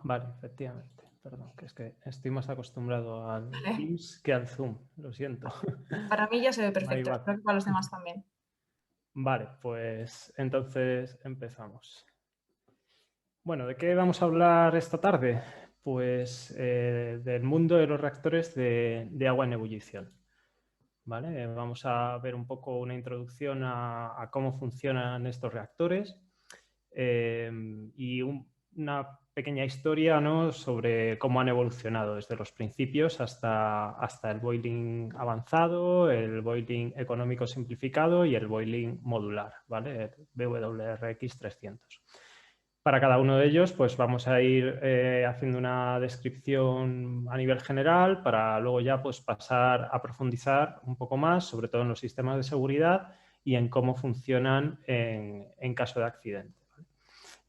Vale, efectivamente. Perdón, que es que estoy más acostumbrado al Vale. Teams que al Zoom, lo siento. Para mí ya se ve Ahí perfecto, va. espero que para los demás también. Vale, pues entonces empezamos. Bueno, ¿de qué vamos a hablar esta tarde? Pues del mundo de los reactores de agua en ebullición. ¿Vale? Vamos a ver un poco una introducción a cómo funcionan estos reactores y una pequeña historia, ¿no?, sobre cómo han evolucionado desde los principios hasta el boiling avanzado, el boiling económico simplificado y el boiling modular, ¿vale? El BWRX 300. Para cada uno de ellos, pues vamos a ir haciendo una descripción a nivel general para luego ya pues, pasar a profundizar un poco más, sobre todo en los sistemas de seguridad y en cómo funcionan en caso de accidente.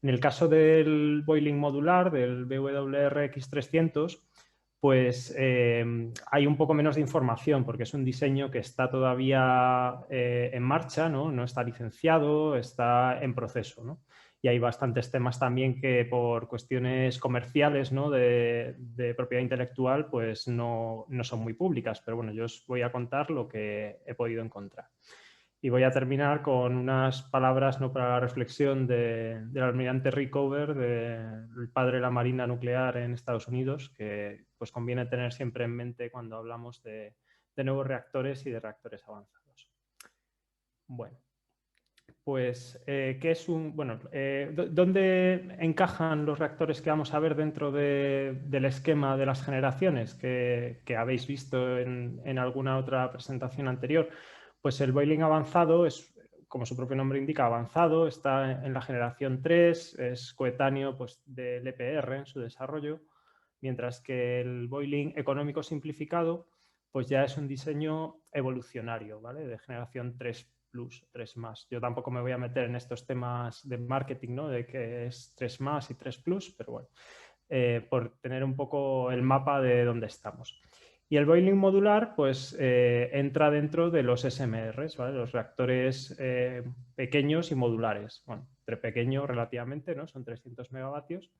En el caso del boiling modular, del BWRX 300, pues hay un poco menos de información porque es un diseño que está todavía en marcha, ¿no? No está licenciado, está en proceso, ¿no? Y hay bastantes temas también que por cuestiones comerciales, ¿no?, de propiedad intelectual, pues no son muy públicas. Pero bueno, yo os voy a contar lo que he podido encontrar. Y voy a terminar con unas palabras, ¿no?, para la reflexión del almirante Rickover, del padre de la Marina Nuclear en Estados Unidos, que pues conviene tener siempre en mente cuando hablamos de nuevos reactores y de reactores avanzados. Bueno, pues, ¿qué es un...? Bueno, ¿dónde encajan los reactores que vamos a ver dentro del esquema de las generaciones que habéis visto en alguna otra presentación anterior? Pues el boiling avanzado es, como su propio nombre indica, avanzado, está en la generación 3, es coetáneo pues, del EPR en su desarrollo, mientras que el boiling económico simplificado pues ya es un diseño evolucionario, ¿vale? De generación 3 plus, 3 más. Yo tampoco me voy a meter en estos temas de marketing, ¿no?, de qué es 3 más y 3 plus, pero bueno, por tener un poco el mapa de dónde estamos. Y el boiling modular, pues entra dentro de los SMRs, ¿vale? Los reactores pequeños y modulares. Bueno, entre pequeño relativamente, ¿no? Son 300 megavatios,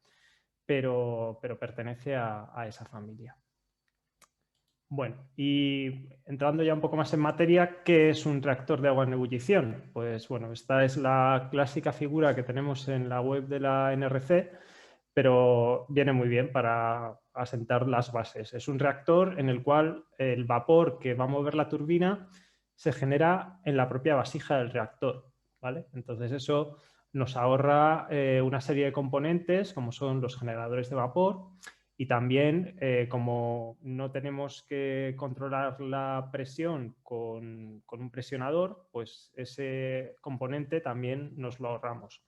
pero pertenece a esa familia. Bueno, y entrando ya un poco más en materia, ¿qué es un reactor de agua en ebullición? Pues bueno, esta es la clásica figura que tenemos en la web de la NRC, pero viene muy bien para asentar las bases. Es un reactor en el cual el vapor que va a mover la turbina se genera en la propia vasija del reactor, ¿vale? Entonces eso nos ahorra una serie de componentes como son los generadores de vapor y también como no tenemos que controlar la presión con un presionador, pues ese componente también nos lo ahorramos.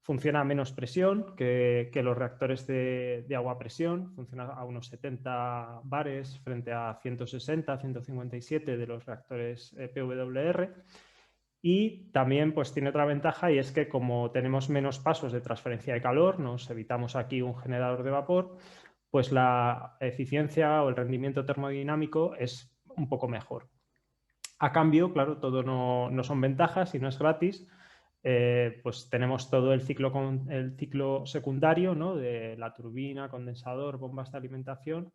Funciona a menos presión que los reactores de agua a presión, funciona a unos 70 bares frente a 160, 157 de los reactores PWR. Y también pues, tiene otra ventaja y es que como tenemos menos pasos de transferencia de calor, nos evitamos aquí un generador de vapor, pues la eficiencia o el rendimiento termodinámico es un poco mejor. A cambio, claro, todo no son ventajas y no es gratis. Pues tenemos todo el ciclo secundario, ¿no?, de la turbina, condensador, bombas de alimentación,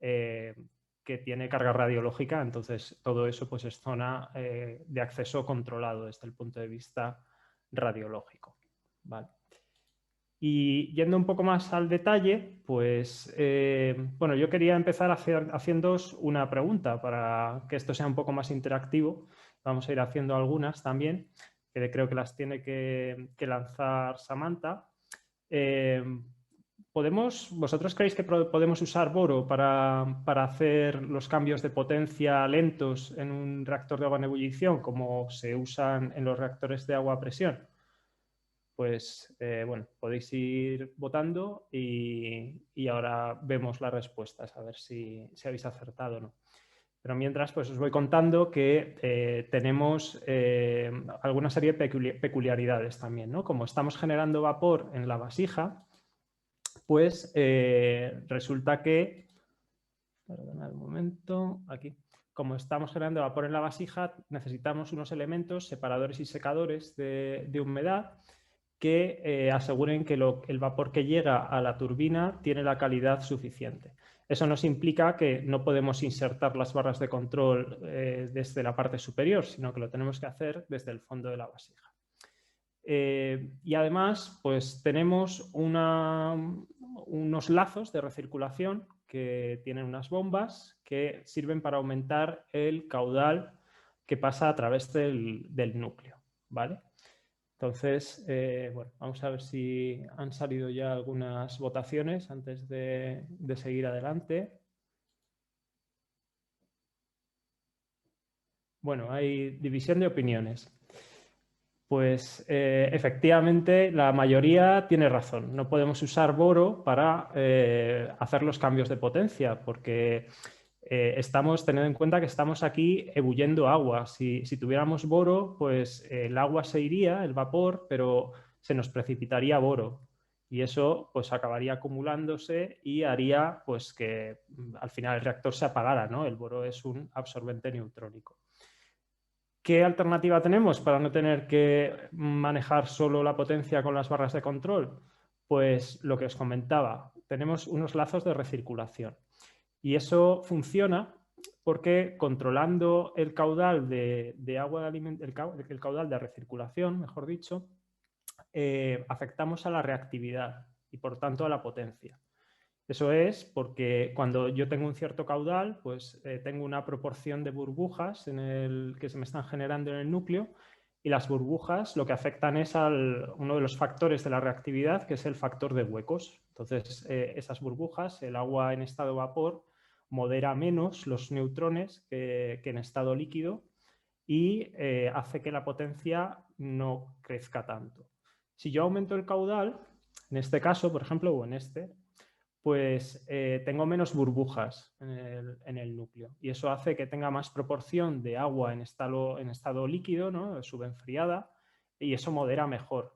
que tiene carga radiológica. Entonces, todo eso pues, es zona de acceso controlado desde el punto de vista radiológico. ¿Vale? Y yendo un poco más al detalle, pues, bueno, yo quería empezar haciéndoos una pregunta para que esto sea un poco más interactivo. Vamos a ir haciendo algunas también, que creo que las tiene que lanzar Samantha. ¿Vosotros creéis que podemos usar boro para hacer los cambios de potencia lentos en un reactor de agua en ebullición, como se usan en los reactores de agua a presión? Pues bueno, podéis ir votando y ahora vemos las respuestas, a ver si habéis acertado o no. Pero mientras, pues os voy contando que tenemos alguna serie de peculiaridades también, ¿no? Como estamos generando vapor en la vasija, pues resulta que, perdonad un momento, aquí, como estamos generando vapor en la vasija, necesitamos unos elementos separadores y secadores de humedad que aseguren que el vapor que llega a la turbina tiene la calidad suficiente. Eso nos implica que no podemos insertar las barras de control desde la parte superior, sino que lo tenemos que hacer desde el fondo de la vasija. Y además, pues tenemos unos lazos de recirculación que tienen unas bombas que sirven para aumentar el caudal que pasa a través del núcleo, ¿vale? Entonces, bueno, vamos a ver si han salido ya algunas votaciones antes de seguir adelante. Bueno, hay división de opiniones. Pues efectivamente la mayoría tiene razón. No podemos usar boro para hacer los cambios de potencia porque estamos teniendo en cuenta que estamos aquí ebulliendo agua. Si tuviéramos boro, pues el agua se iría, el vapor, pero se nos precipitaría boro. Y eso pues acabaría acumulándose y haría pues que al final el reactor se apagara, ¿no? El boro es un absorbente neutrónico. ¿Qué alternativa tenemos para no tener que manejar solo la potencia con las barras de control? Pues lo que os comentaba, tenemos unos lazos de recirculación. Y eso funciona porque controlando el caudal de agua el caudal de recirculación, mejor dicho, afectamos a la reactividad y por tanto a la potencia. Eso es porque cuando yo tengo un cierto caudal, pues tengo una proporción de burbujas que se me están generando en el núcleo y las burbujas lo que afectan es a uno de los factores de la reactividad, que es el factor de huecos. Entonces, esas burbujas, el agua en estado vapor, modera menos los neutrones que en estado líquido y hace que la potencia no crezca tanto. Si yo aumento el caudal, en este caso, por ejemplo, o en este, pues tengo menos burbujas en el núcleo y eso hace que tenga más proporción de agua en estado líquido, ¿no? Subenfriada, y eso modera mejor.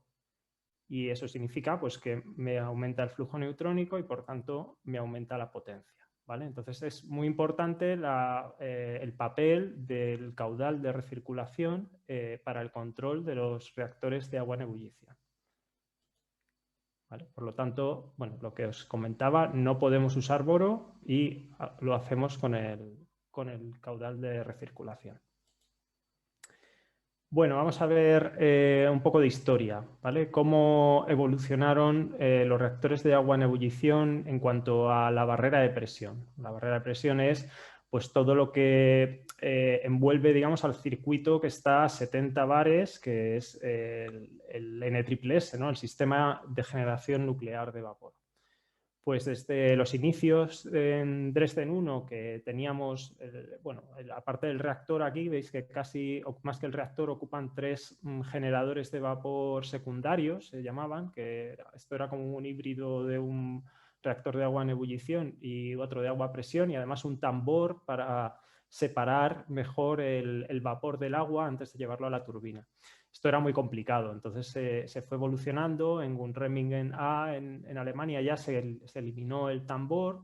Y eso significa pues, que me aumenta el flujo neutrónico y por tanto me aumenta la potencia, ¿vale? Entonces es muy importante el papel del caudal de recirculación para el control de los reactores de agua en ebullición. ¿Vale? Por lo tanto, bueno, lo que os comentaba, no podemos usar boro y lo hacemos con el caudal de recirculación. Bueno, vamos a ver un poco de historia, ¿vale? Cómo evolucionaron los reactores de agua en ebullición en cuanto a la barrera de presión. La barrera de presión es pues todo lo que envuelve, digamos, al circuito que está a 70 bares, que es el NSSS, ¿no? El sistema de generación nuclear de vapor. Pues desde los inicios en Dresden 1, que teníamos, bueno, aparte del reactor aquí, veis que casi, más que el reactor, ocupan 3 generadores de vapor secundarios, se llamaban, que esto era como un híbrido de un reactor de agua en ebullición y otro de agua a presión, y además un tambor para separar mejor el vapor del agua antes de llevarlo a la turbina. Esto era muy complicado, entonces se fue evolucionando. En Gunremmingen A, en Alemania, ya se eliminó el tambor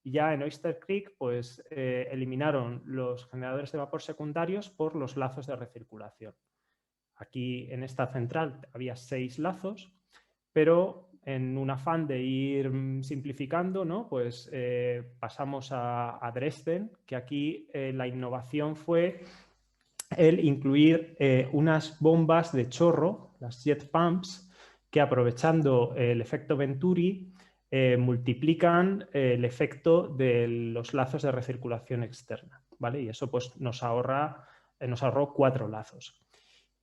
y ya en Oyster Creek pues, eliminaron los generadores de vapor secundarios por los lazos de recirculación. Aquí en esta central había 6 lazos, pero en un afán de ir simplificando, ¿no? Pues pasamos a Dresden, que aquí la innovación fue el incluir unas bombas de chorro, las jet pumps, que aprovechando el efecto Venturi multiplican el efecto de los lazos de recirculación externa, ¿vale? Y eso pues, nos ahorró 4 lazos.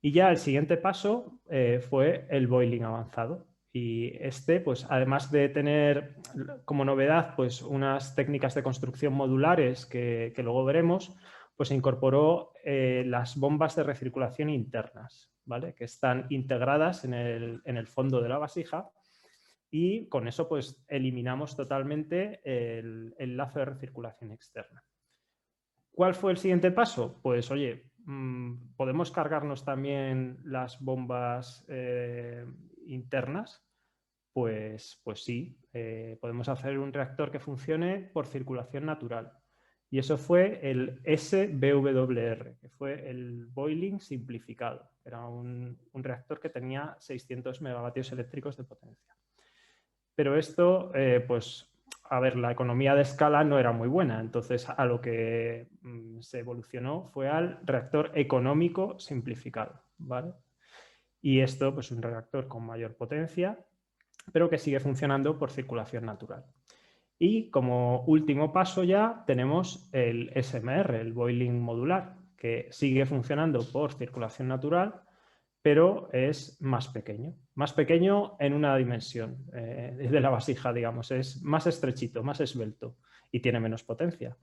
Y ya el siguiente paso fue el boiling avanzado. Y este, pues además de tener como novedad pues, unas técnicas de construcción modulares que luego veremos, pues se incorporó las bombas de recirculación internas, ¿vale? Que están integradas en el fondo de la vasija y con eso pues eliminamos totalmente el lazo de recirculación externa. ¿Cuál fue el siguiente paso? Pues oye, podemos cargarnos también las bombas internas. Pues sí, podemos hacer un reactor que funcione por circulación natural. Y eso fue el SBWR, que fue el boiling simplificado. Era un reactor que tenía 600 megavatios eléctricos de potencia. Pero esto, pues, a ver, la economía de escala no era muy buena. Entonces, a lo que se evolucionó fue al reactor económico simplificado, ¿vale? Y esto, pues, es un reactor con mayor potencia, pero que sigue funcionando por circulación natural. Y como último paso ya tenemos el SMR, el boiling modular, que sigue funcionando por circulación natural, pero es más pequeño. Más pequeño en una dimensión de la vasija, digamos. Es más estrechito, más esbelto y tiene menos potencia,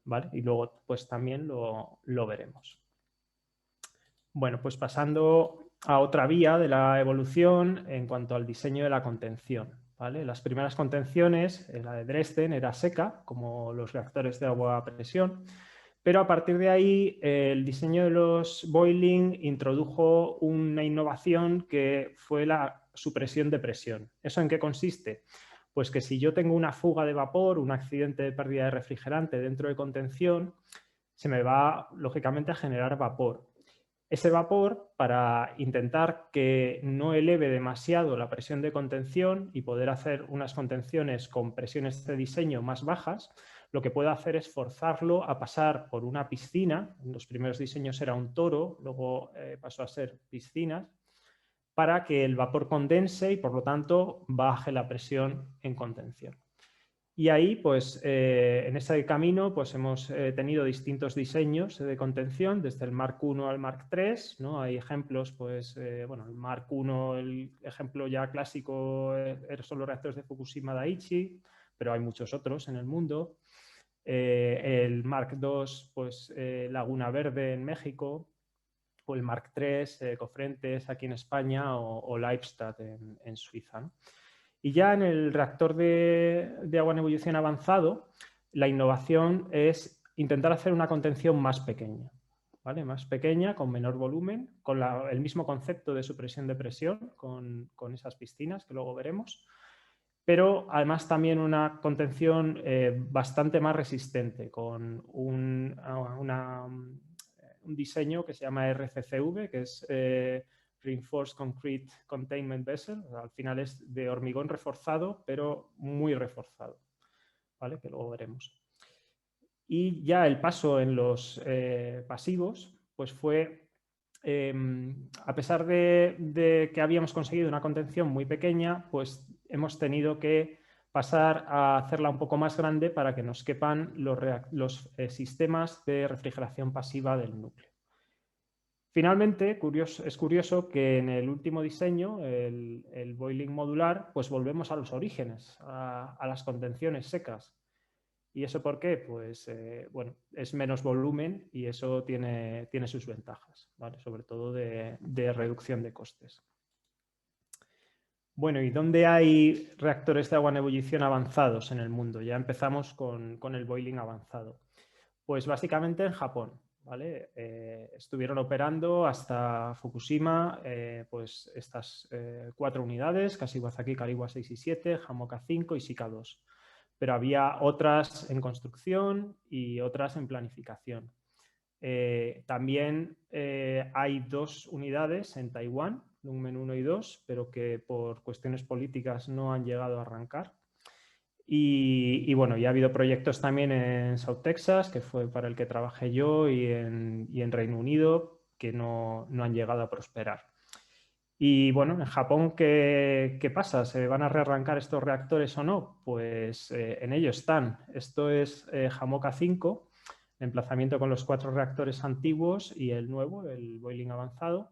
¿vale? Y luego pues también lo veremos. Bueno, pues pasando a otra vía de la evolución en cuanto al diseño de la contención, ¿vale? Las primeras contenciones, la de Dresden, era seca, como los reactores de agua a presión, pero a partir de ahí el diseño de los boiling introdujo una innovación que fue la supresión de presión. ¿Eso en qué consiste? Pues que si yo tengo una fuga de vapor, un accidente de pérdida de refrigerante dentro de contención, se me va lógicamente a generar vapor. Ese vapor, para intentar que no eleve demasiado la presión de contención y poder hacer unas contenciones con presiones de diseño más bajas, lo que puede hacer es forzarlo a pasar por una piscina. En los primeros diseños era un toro, luego pasó a ser piscinas, para que el vapor condense y por lo tanto baje la presión en contención. Y ahí, pues, en ese camino, pues hemos tenido distintos diseños de contención, desde el Mark I al Mark III, ¿no? Hay ejemplos, pues, bueno, el Mark I, el ejemplo ya clásico son los reactores de Fukushima Daiichi, pero hay muchos otros en el mundo. El Mark II, pues, Laguna Verde en México, o el Mark III, Cofrentes aquí en España, o Leibstadt en Suiza, ¿no? Y ya en el reactor de agua en ebullición avanzado, la innovación es intentar hacer una contención más pequeña, ¿vale? Más pequeña, con menor volumen, con el mismo concepto de supresión de presión, con esas piscinas que luego veremos, pero además también una contención bastante más resistente, con un diseño que se llama RCCV, que es Reinforced Concrete Containment Vessel. Al final es de hormigón reforzado, pero muy reforzado, ¿vale? Que luego veremos. Y ya el paso en los pasivos, pues fue, a pesar de que habíamos conseguido una contención muy pequeña, pues hemos tenido que pasar a hacerla un poco más grande para que nos quepan los sistemas de refrigeración pasiva del núcleo. Finalmente, es curioso que en el último diseño, el boiling modular, pues volvemos a los orígenes, a las contenciones secas. ¿Y eso por qué? Pues, bueno, es menos volumen y eso tiene sus ventajas, ¿vale? Sobre todo de reducción de costes. Bueno, ¿y dónde hay reactores de agua en ebullición avanzados en el mundo? Ya empezamos con el boiling avanzado. Pues básicamente en Japón, ¿vale? Estuvieron operando hasta Fukushima pues estas 4 unidades, Kashiwazaki Kariwa 6 y 7, Hamoka 5 y Shika 2. Pero había otras en construcción y otras en planificación. También hay 2 unidades en Taiwán, Lungmen 1 y 2, pero que por cuestiones políticas no han llegado a arrancar. Y bueno, ya ha habido proyectos también en South Texas, que fue para el que trabajé yo, y en Reino Unido, que no han llegado a prosperar. Y bueno, en Japón, ¿qué pasa? ¿Se van a rearrancar estos reactores o no? Pues en ello están. Esto es Hamoka 5, emplazamiento con los 4 reactores antiguos y el nuevo, el boiling avanzado.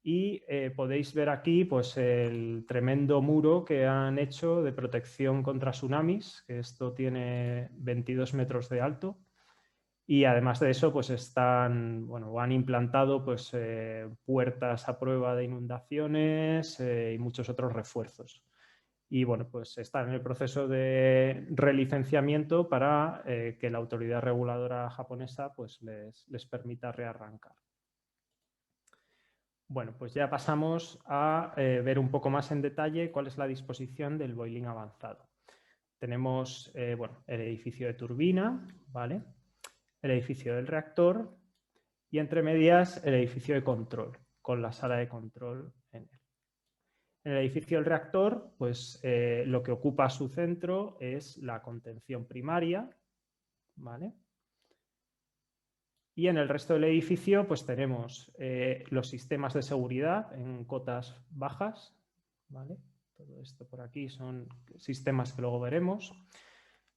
Y podéis ver aquí pues, el tremendo muro que han hecho de protección contra tsunamis, que esto tiene 22 metros de alto. Y además de eso, pues han implantado pues, puertas a prueba de inundaciones y muchos otros refuerzos. Y bueno, pues están en el proceso de relicenciamiento para que la autoridad reguladora japonesa pues, les permita rearrancar. Bueno, pues ya pasamos a ver un poco más en detalle cuál es la disposición del boiling avanzado. Tenemos el edificio de turbina, ¿vale? el edificio del reactor y entre medias el edificio de control, con la sala de control en él. En el edificio del reactor, pues lo que ocupa su centro es la contención primaria, ¿vale? Y en el resto del edificio, pues tenemos los sistemas de seguridad en cotas bajas, ¿vale? Todo esto por aquí son sistemas que luego veremos.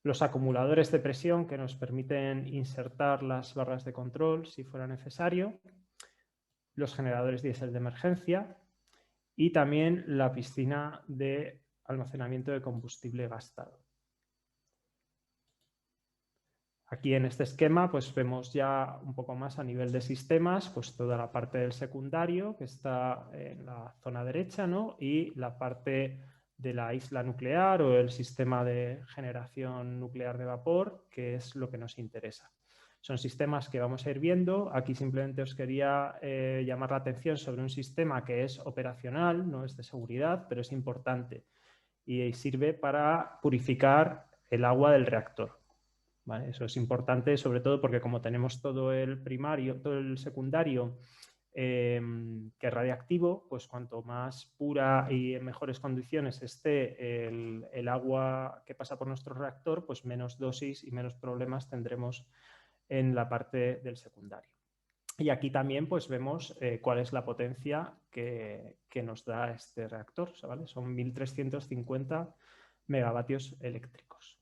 Los acumuladores de presión que nos permiten insertar las barras de control si fuera necesario. Los generadores diésel de emergencia y también la piscina de almacenamiento de combustible gastado. Aquí en este esquema pues vemos ya un poco más a nivel de sistemas, pues toda la parte del secundario que está en la zona derecha, ¿no? Y la parte de la isla nuclear o el sistema de generación nuclear de vapor, que es lo que nos interesa. Son sistemas que vamos a ir viendo. Aquí simplemente os quería llamar la atención sobre un sistema que es operacional, no es de seguridad, pero es importante y sirve para purificar el agua del reactor. ¿Vale? Eso es importante, sobre todo porque como tenemos todo el primario, todo el secundario que es radiactivo, pues cuanto más pura y en mejores condiciones esté el agua que pasa por nuestro reactor, pues menos dosis y menos problemas tendremos en la parte del secundario. Y aquí también pues vemos cuál es la potencia que nos da este reactor, ¿vale? Son 1350 megavatios eléctricos.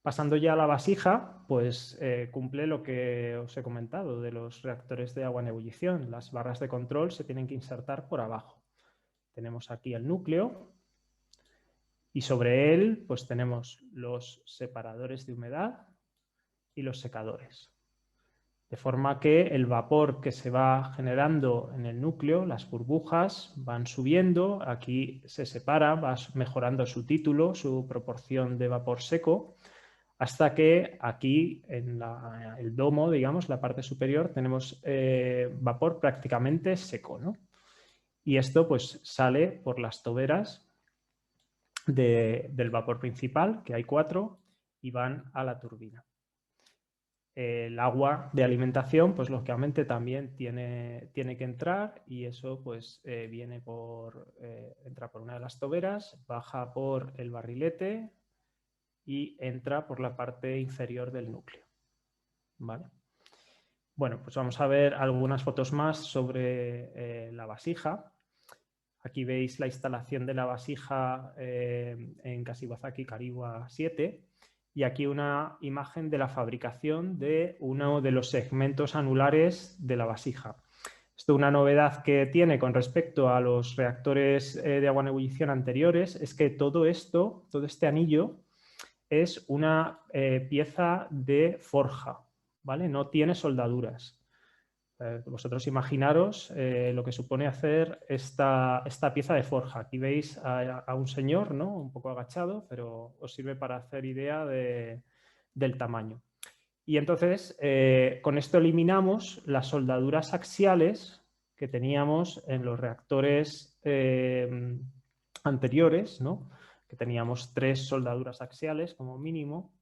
Pasando ya a la vasija, pues cumple lo que os he comentado de los reactores de agua en ebullición. Las barras de control se tienen que insertar por abajo. Tenemos aquí el núcleo y sobre él pues tenemos los separadores de humedad y los secadores. De forma que el vapor que se va generando en el núcleo, las burbujas, van subiendo, aquí se separa, va mejorando su título, su proporción de vapor seco, hasta que aquí en el domo, digamos, la parte superior, tenemos vapor prácticamente seco, ¿no? Y esto pues sale por las toberas del vapor principal, que hay 4, y van a la turbina. El agua de alimentación, pues lógicamente también tiene que entrar y eso pues entra por una de las toberas, baja por el barrilete y entra por la parte inferior del núcleo. ¿Vale? Bueno, pues vamos a ver algunas fotos más sobre la vasija. Aquí veis la instalación de la vasija en Kashiwazaki Kariwa 7 y aquí una imagen de la fabricación de uno de los segmentos anulares de la vasija. Esto, una novedad que tiene con respecto a los reactores de agua en ebullición anteriores es que todo este anillo es una pieza de forja, ¿vale? No tiene soldaduras. Vosotros imaginaros lo que supone hacer esta pieza de forja. Aquí veis a un señor, ¿no? Un poco agachado, pero os sirve para hacer idea del tamaño. Y entonces, con esto eliminamos las soldaduras axiales que teníamos en los reactores anteriores, ¿no? Que teníamos 3 soldaduras axiales como mínimo.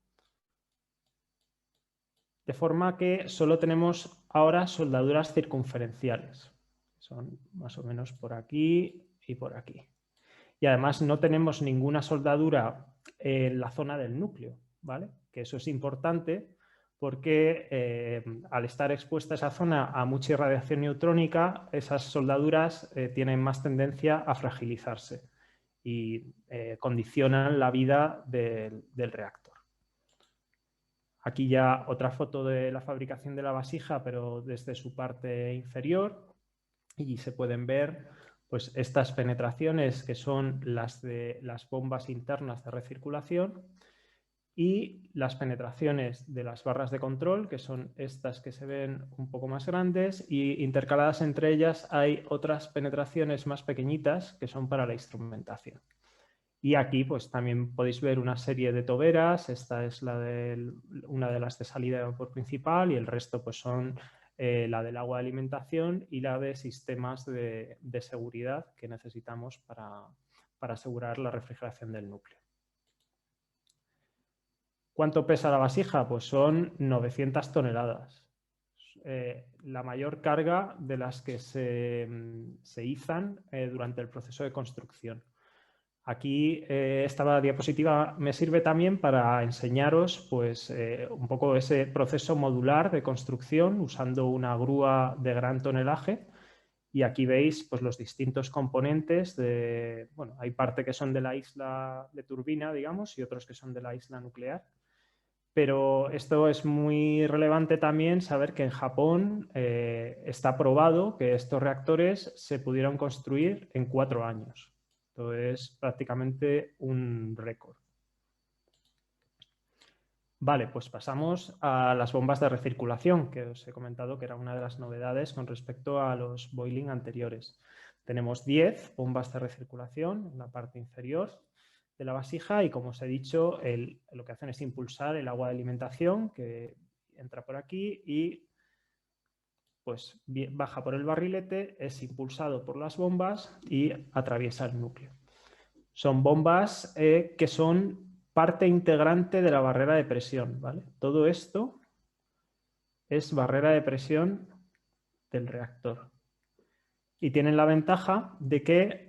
De forma que solo tenemos ahora soldaduras circunferenciales. Son más o menos por aquí y por aquí. Y además no tenemos ninguna soldadura en la zona del núcleo, ¿vale? Que eso es importante porque al estar expuesta esa zona a mucha irradiación neutrónica, esas soldaduras tienen más tendencia a fragilizarse y condicionan la vida del reactor. Aquí ya otra foto de la fabricación de la vasija, pero desde su parte inferior, y se pueden ver pues, estas penetraciones que son las de las bombas internas de recirculación y las penetraciones de las barras de control, que son estas que se ven un poco más grandes, y intercaladas entre ellas hay otras penetraciones más pequeñitas que son para la instrumentación. Y aquí pues también podéis ver una serie de toberas, esta es una de las de salida de vapor principal y el resto pues son la del agua de alimentación y la de sistemas de seguridad que necesitamos para asegurar la refrigeración del núcleo. ¿Cuánto pesa la vasija? Pues son 900 toneladas. La mayor carga de las que se izan durante el proceso de construcción. Aquí esta diapositiva me sirve también para enseñaros pues, un poco ese proceso modular de construcción usando una grúa de gran tonelaje. Y aquí veis pues, los distintos componentes de, bueno, hay parte que son de la isla de turbina, digamos, y otros que son de la isla nuclear. Pero esto es muy relevante también saber que en Japón está probado que estos reactores se pudieron construir en 4 años. Esto es prácticamente un récord. Vale, pues pasamos a las bombas de recirculación, que os he comentado que era una de las novedades con respecto a los boiling anteriores. Tenemos 10 bombas de recirculación en la parte inferior de la vasija y, como os he dicho, lo que hacen es impulsar el agua de alimentación que entra por aquí y pues baja por el barrilete, es impulsado por las bombas y atraviesa el núcleo. Son bombas que son parte integrante de la barrera de presión, ¿vale? Todo esto es barrera de presión del reactor. Y tienen la ventaja de que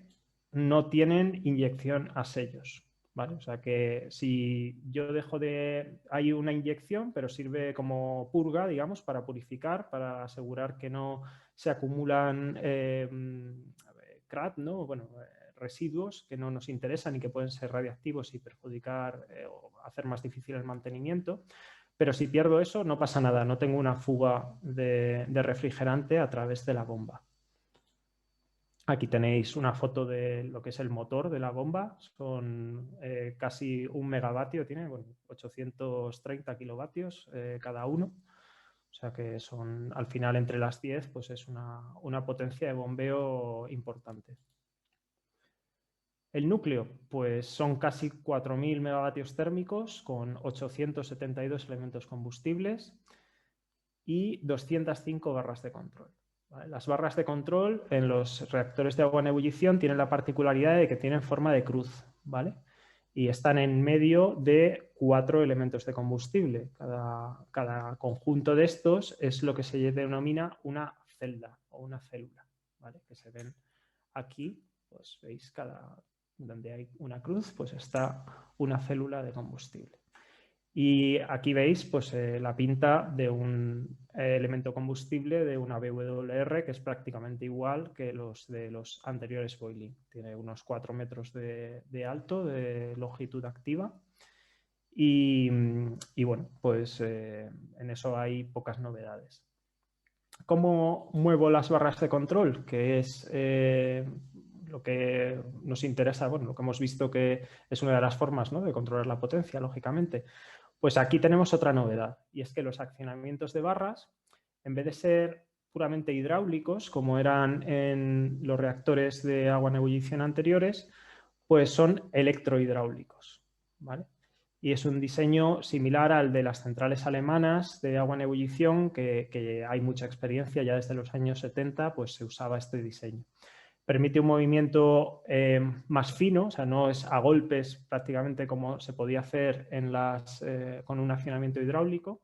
no tienen inyección a sellos, ¿vale? O sea que si yo dejo de... Hay una inyección, pero sirve como purga, digamos, para purificar, para asegurar que no se acumulan CRAD, ¿no? Bueno, residuos que no nos interesan y que pueden ser radiactivos y perjudicar o hacer más difícil el mantenimiento. Pero si pierdo eso, no pasa nada, no tengo una fuga de refrigerante a través de la bomba. Aquí tenéis una foto de lo que es el motor de la bomba. Son casi 1 megavatio, tiene 830 kilovatios cada uno. O sea que son, al final, entre las 10, pues es una potencia de bombeo importante. El núcleo, pues son casi 4.000 megavatios térmicos con 872 elementos combustibles y 205 barras de control. ¿Vale? Las barras de control en los reactores de agua en ebullición tienen la particularidad de que tienen forma de cruz, ¿vale? Y están en medio de 4 elementos de combustible. Cada conjunto de estos es lo que se denomina una celda o una célula, ¿vale? Que se ven aquí, pues veis donde hay una cruz, pues está una célula de combustible. Y aquí veis pues, la pinta de un elemento combustible de una BWR que es prácticamente igual que los de los anteriores boiling. Tiene unos 4 metros de alto, de longitud activa. Y bueno, pues en eso hay pocas novedades. ¿Cómo muevo las barras de control? Que es lo que nos interesa, bueno, lo que hemos visto que es una de las formas, ¿no?, de controlar la potencia, lógicamente. Pues aquí tenemos otra novedad, y es que los accionamientos de barras, en vez de ser puramente hidráulicos, como eran en los reactores de agua en ebullición anteriores, pues son electrohidráulicos, ¿vale? Y es un diseño similar al de las centrales alemanas de agua en ebullición, que hay mucha experiencia, ya desde los años 70 pues se usaba este diseño. Permite un movimiento más fino, o sea, no es a golpes prácticamente como se podía hacer con un accionamiento hidráulico,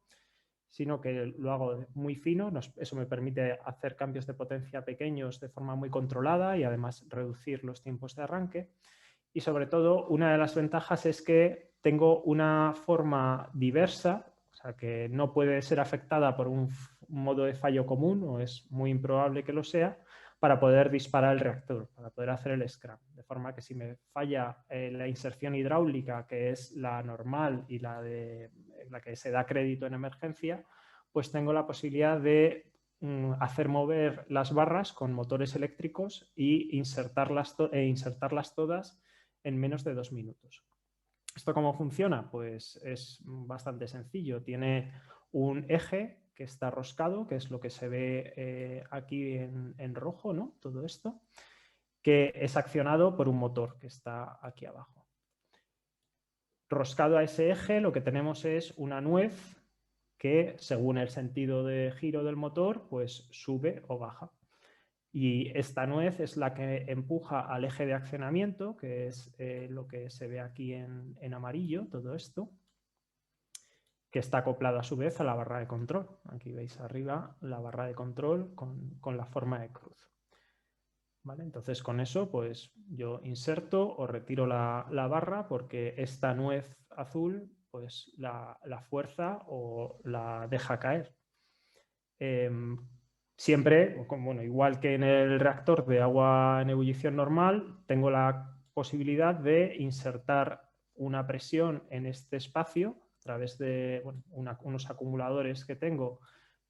sino que lo hago muy fino. Eso me permite hacer cambios de potencia pequeños de forma muy controlada y además reducir los tiempos de arranque. Y sobre todo, una de las ventajas es que tengo una forma diversa, o sea, que no puede ser afectada por un modo de fallo común, o es muy improbable que lo sea, para poder disparar el reactor, para poder hacer el scram. De forma que si me falla la inserción hidráulica, que es la normal y la que se da crédito en emergencia, pues tengo la posibilidad de hacer mover las barras con motores eléctricos e insertarlas todas en menos de 2 minutos. ¿Esto cómo funciona? Pues es bastante sencillo. Tiene un eje que está roscado, que es lo que se ve aquí en rojo, ¿no? Todo esto, que es accionado por un motor que está aquí abajo. Roscado a ese eje, lo que tenemos es una nuez que, según el sentido de giro del motor, pues sube o baja. Y esta nuez es la que empuja al eje de accionamiento, que es lo que se ve aquí en amarillo, todo esto. que está acoplado a su vez a la barra de control. Aquí veis arriba la barra de control con la forma de cruz. ¿Vale? Entonces con eso pues yo inserto o retiro la barra porque esta nuez azul pues la fuerza o la deja caer. Siempre, bueno, igual que en el reactor de agua en ebullición normal, tengo la posibilidad de insertar una presión en este espacio a través de bueno, unos acumuladores que tengo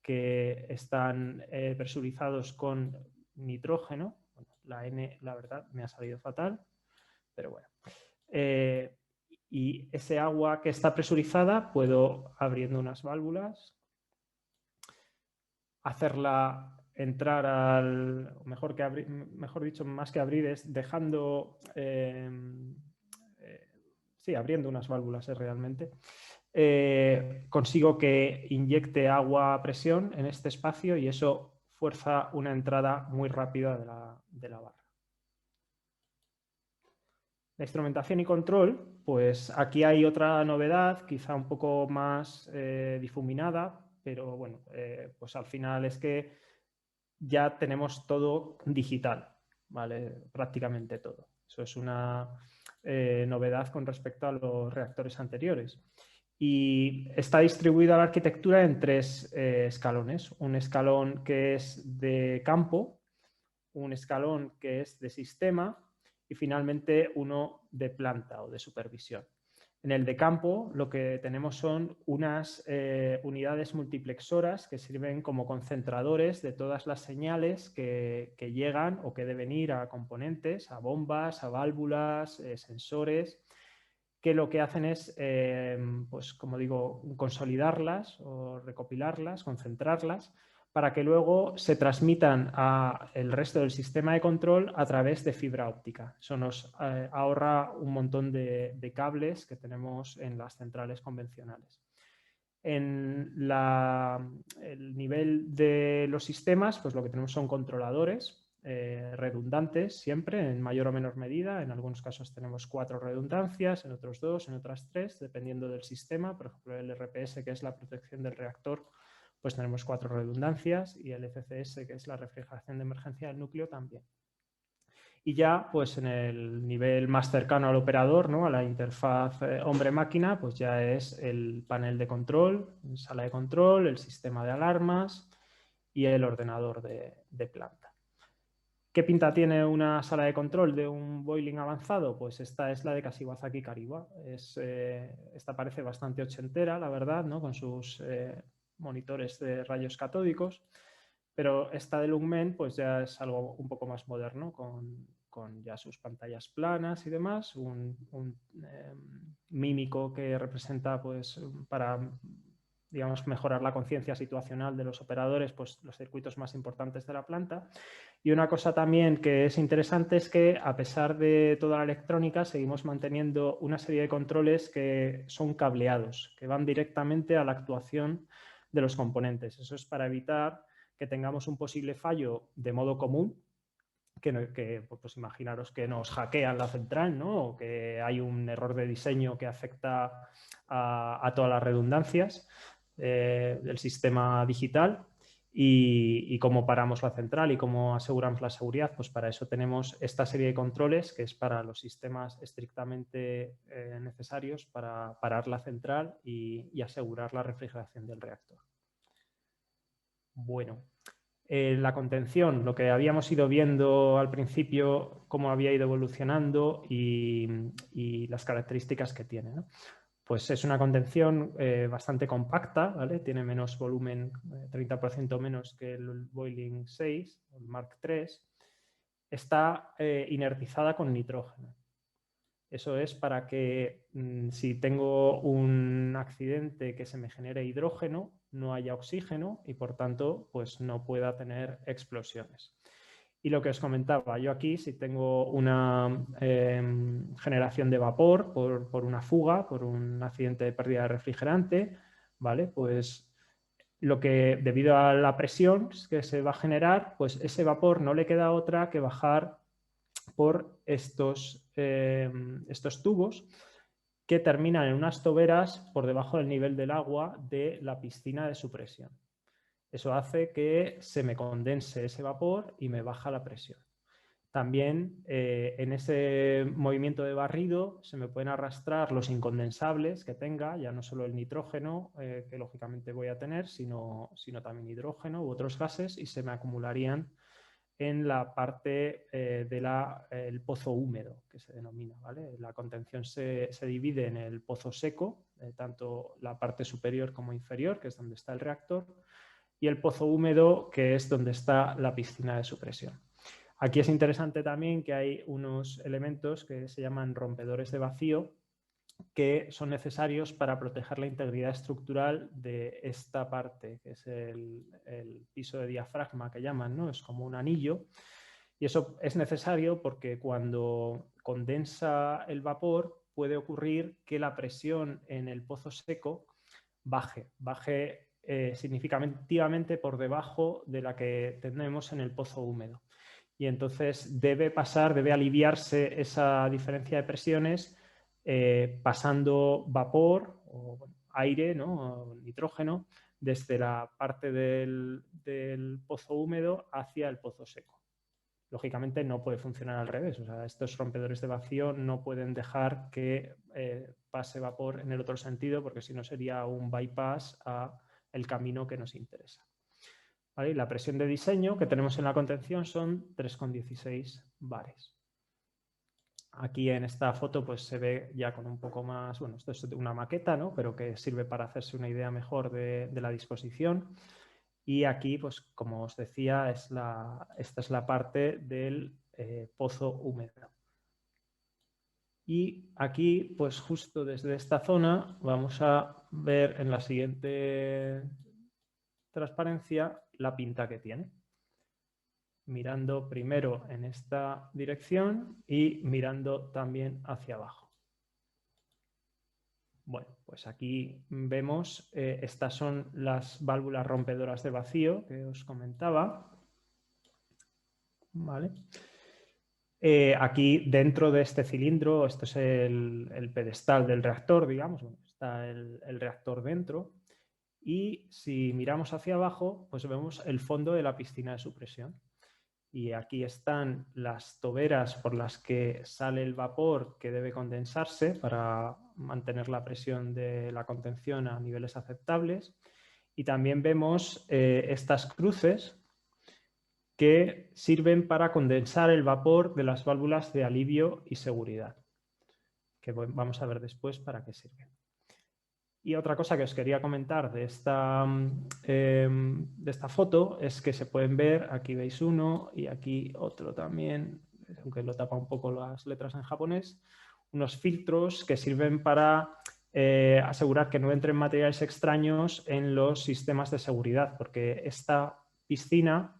que están presurizados con nitrógeno. Bueno, la N, la verdad, me ha salido fatal, pero bueno. Y ese agua que está presurizada puedo, abriendo unas válvulas, hacerla entrar al, mejor dicho, más que abrir, es dejando, sí, abriendo unas válvulas realmente. Consigo que inyecte agua a presión en este espacio y eso fuerza una entrada muy rápida de la barra. La instrumentación y control, pues aquí hay otra novedad, quizá un poco más difuminada, pero bueno, pues al final es que ya tenemos todo digital, ¿vale? Prácticamente todo. Eso es una novedad con respecto a los reactores anteriores. Y está distribuida la arquitectura en tres escalones. Un escalón que es de campo, un escalón que es de sistema y finalmente uno de planta o de supervisión. En el de campo lo que tenemos son unas unidades multiplexoras que sirven como concentradores de todas las señales que llegan o que deben ir a componentes, a bombas, a válvulas, sensores, que lo que hacen es, pues como digo, consolidarlas o recopilarlas, concentrarlas, para que luego se transmitan al resto del sistema de control a través de fibra óptica. Eso nos ahorra un montón de cables que tenemos en las centrales convencionales. En el nivel de los sistemas, pues lo que tenemos son controladores redundantes siempre, en mayor o menor medida. En algunos casos tenemos 4 redundancias, en otros 2, en otras 3, dependiendo del sistema. Por ejemplo, el RPS, que es la protección del reactor, pues tenemos 4 redundancias, y el FCS, que es la refrigeración de emergencia del núcleo, también. Y ya, pues en el nivel más cercano al operador, ¿no? A la interfaz hombre-máquina, pues ya es el panel de control, sala de control, el sistema de alarmas y el ordenador de planta. ¿Qué pinta tiene una sala de control de un boiling avanzado? Pues esta es la de Kashiwazaki Kariwa. Esta parece bastante ochentera, la verdad, ¿no? Con sus monitores de rayos catódicos, pero esta de Lungmen pues ya es algo un poco más moderno, con ya sus pantallas planas y demás, un mímico que representa, pues, para, digamos, mejorar la conciencia situacional de los operadores, pues los circuitos más importantes de la planta. Y una cosa también que es interesante es que, a pesar de toda la electrónica, seguimos manteniendo una serie de controles que son cableados, que van directamente a la actuación de los componentes. Eso es para evitar que tengamos un posible fallo de modo común, que pues imaginaros que nos hackean la central, ¿no? O que hay un error de diseño que afecta a todas las redundancias del sistema digital. Y cómo paramos la central y cómo aseguramos la seguridad, pues para eso tenemos esta serie de controles, que es para los sistemas estrictamente necesarios para parar la central y asegurar la refrigeración del reactor. Bueno, la contención, lo que habíamos ido viendo al principio, cómo había ido evolucionando y las características que tiene, ¿no? Pues es una contención bastante compacta, ¿vale? Tiene menos volumen, 30% menos que el Boiling 6, el Mark III. Está inertizada con nitrógeno. Eso es para que si tengo un accidente que se me genere hidrógeno, no haya oxígeno y por tanto pues no pueda tener explosiones. Y lo que os comentaba, yo aquí si tengo una generación de vapor por una fuga, por un accidente de pérdida de refrigerante, ¿vale? Pues lo que, debido a la presión que se va a generar, pues ese vapor no le queda otra que bajar por estos tubos que terminan en unas toberas por debajo del nivel del agua de la piscina de supresión. Eso hace que se me condense ese vapor y me baja la presión. También en ese movimiento de barrido se me pueden arrastrar los incondensables que tenga, ya no solo el nitrógeno, que lógicamente voy a tener, sino también hidrógeno u otros gases, y se me acumularían en la parte del pozo húmedo, que se denomina, ¿vale? La contención se divide en el pozo seco, tanto la parte superior como inferior, que es donde está el reactor, y el pozo húmedo, que es donde está la piscina de supresión. Aquí es interesante también que hay unos elementos que se llaman rompedores de vacío, que son necesarios para proteger la integridad estructural de esta parte, que es el piso de diafragma que llaman, ¿no? Es como un anillo, y eso es necesario porque cuando condensa el vapor puede ocurrir que la presión en el pozo seco baje significativamente por debajo de la que tenemos en el pozo húmedo. Y entonces debe aliviarse esa diferencia de presiones pasando vapor o aire, ¿no? O nitrógeno desde la parte del pozo húmedo hacia el pozo seco. Lógicamente no puede funcionar al revés. O sea, estos rompedores de vacío no pueden dejar que pase vapor en el otro sentido, porque si no sería un bypass a el camino que nos interesa. ¿Vale? Y la presión de diseño que tenemos en la contención son 3,16 bares. Aquí en esta foto pues se ve ya con un poco más, bueno, esto es una maqueta, ¿no? Pero que sirve para hacerse una idea mejor de la disposición. Y aquí, pues como os decía, esta es la parte del pozo húmedo. Y aquí, pues justo desde esta zona, vamos a ver en la siguiente transparencia la pinta que tiene. Mirando primero en esta dirección y mirando también hacia abajo. Bueno, pues aquí vemos, estas son las válvulas rompedoras de vacío que os comentaba. ¿Vale? Aquí dentro de este cilindro, esto es el pedestal del reactor, digamos, bueno, está el reactor dentro. Y si miramos hacia abajo, pues vemos el fondo de la piscina de supresión. Y aquí están las toberas por las que sale el vapor que debe condensarse para mantener la presión de la contención a niveles aceptables. Y también vemos estas cruces que sirven para condensar el vapor de las válvulas de alivio y seguridad, que vamos a ver después para qué sirven. Y otra cosa que os quería comentar de esta foto es que se pueden ver, aquí veis uno y aquí otro también, aunque lo tapa un poco las letras en japonés, unos filtros que sirven para asegurar que no entren materiales extraños en los sistemas de seguridad, porque esta piscina,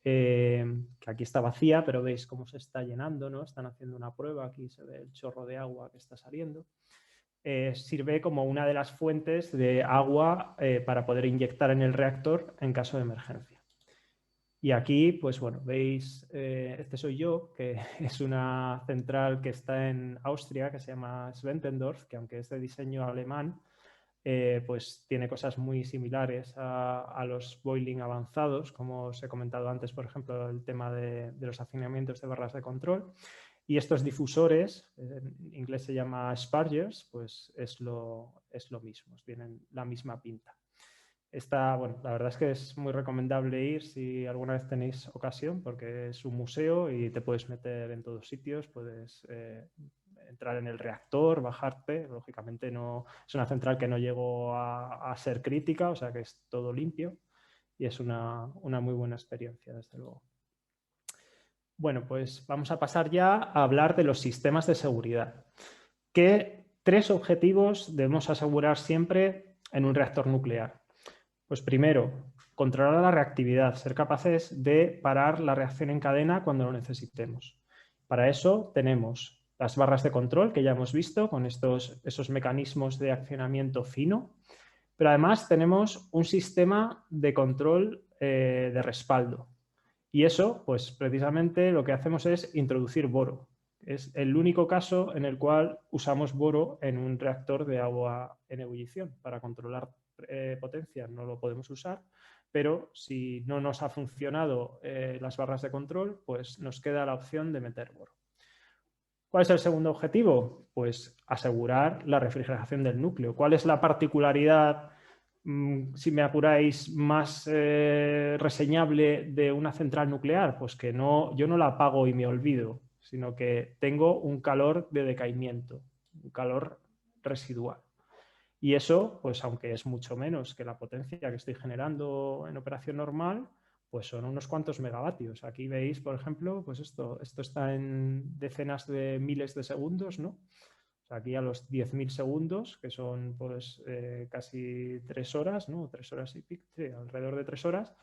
que aquí está vacía, pero veis cómo se está llenando, ¿no? Están haciendo una prueba, aquí se ve el chorro de agua que está saliendo. Sirve como una de las fuentes de agua para poder inyectar en el reactor en caso de emergencia. Y aquí, pues bueno, veis, este soy yo, que es una central que está en Austria, que se llama Sventendorf, que aunque es de diseño alemán, pues tiene cosas muy similares a los boiling avanzados, como os he comentado antes, por ejemplo, el tema de los hacinamientos de barras de control. Y estos difusores, en inglés se llama spargers, pues es lo mismo, tienen la misma pinta. Bueno, la verdad es que es muy recomendable ir si alguna vez tenéis ocasión, porque es un museo y te puedes meter en todos sitios, puedes entrar en el reactor, bajarte. Lógicamente no es una central que no llegó a ser crítica, o sea que es todo limpio y es una muy buena experiencia, desde luego. Bueno, pues vamos a pasar ya a hablar de los sistemas de seguridad. ¿Qué 3 objetivos debemos asegurar siempre en un reactor nuclear? Pues primero, controlar la reactividad, ser capaces de parar la reacción en cadena cuando lo necesitemos. Para eso tenemos las barras de control que ya hemos visto con esos mecanismos de accionamiento fino, pero además tenemos un sistema de control de respaldo. Y eso, pues precisamente lo que hacemos es introducir boro. Es el único caso en el cual usamos boro en un reactor de agua en ebullición. Para controlar potencia no lo podemos usar, pero si no nos ha funcionado las barras de control, pues nos queda la opción de meter boro. ¿Cuál es el segundo objetivo? Pues asegurar la refrigeración del núcleo. ¿Cuál es la particularidad, si me apuráis, más reseñable de una central nuclear? Pues que yo no la apago y me olvido, sino que tengo un calor de decaimiento, un calor residual. Y eso, pues aunque es mucho menos que la potencia que estoy generando en operación normal, pues son unos cuantos megavatios. Aquí veis, por ejemplo, pues esto está en decenas de miles de segundos, ¿no? O sea, aquí a los 10.000 segundos, que son pues casi 3 horas, ¿no? 3 horas y pico, sí, alrededor de 3 horas,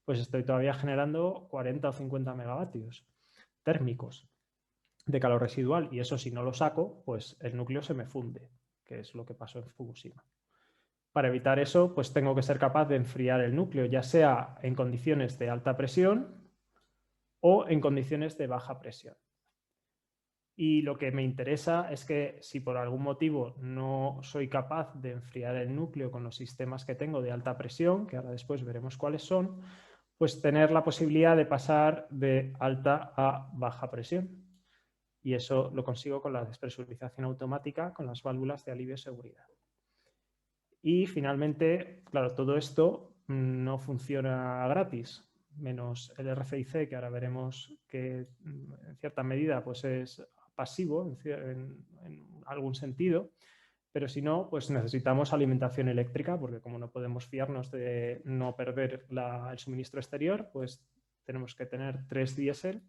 pues estoy todavía generando 40 o 50 megavatios térmicos de calor residual. Y eso, si no lo saco, pues el núcleo se me funde, que es lo que pasó en Fukushima. Para evitar eso, pues tengo que ser capaz de enfriar el núcleo, ya sea en condiciones de alta presión o en condiciones de baja presión. Y lo que me interesa es que si por algún motivo no soy capaz de enfriar el núcleo con los sistemas que tengo de alta presión, que ahora después veremos cuáles son, pues tener la posibilidad de pasar de alta a baja presión. Y eso lo consigo con la despresurización automática con las válvulas de alivio y seguridad. Y finalmente, claro, todo esto no funciona gratis, menos el RFIC, que ahora veremos que en cierta medida pues es pasivo en algún sentido, pero si no, pues necesitamos alimentación eléctrica, porque como no podemos fiarnos de no perder el suministro exterior, pues tenemos que tener 3 diésel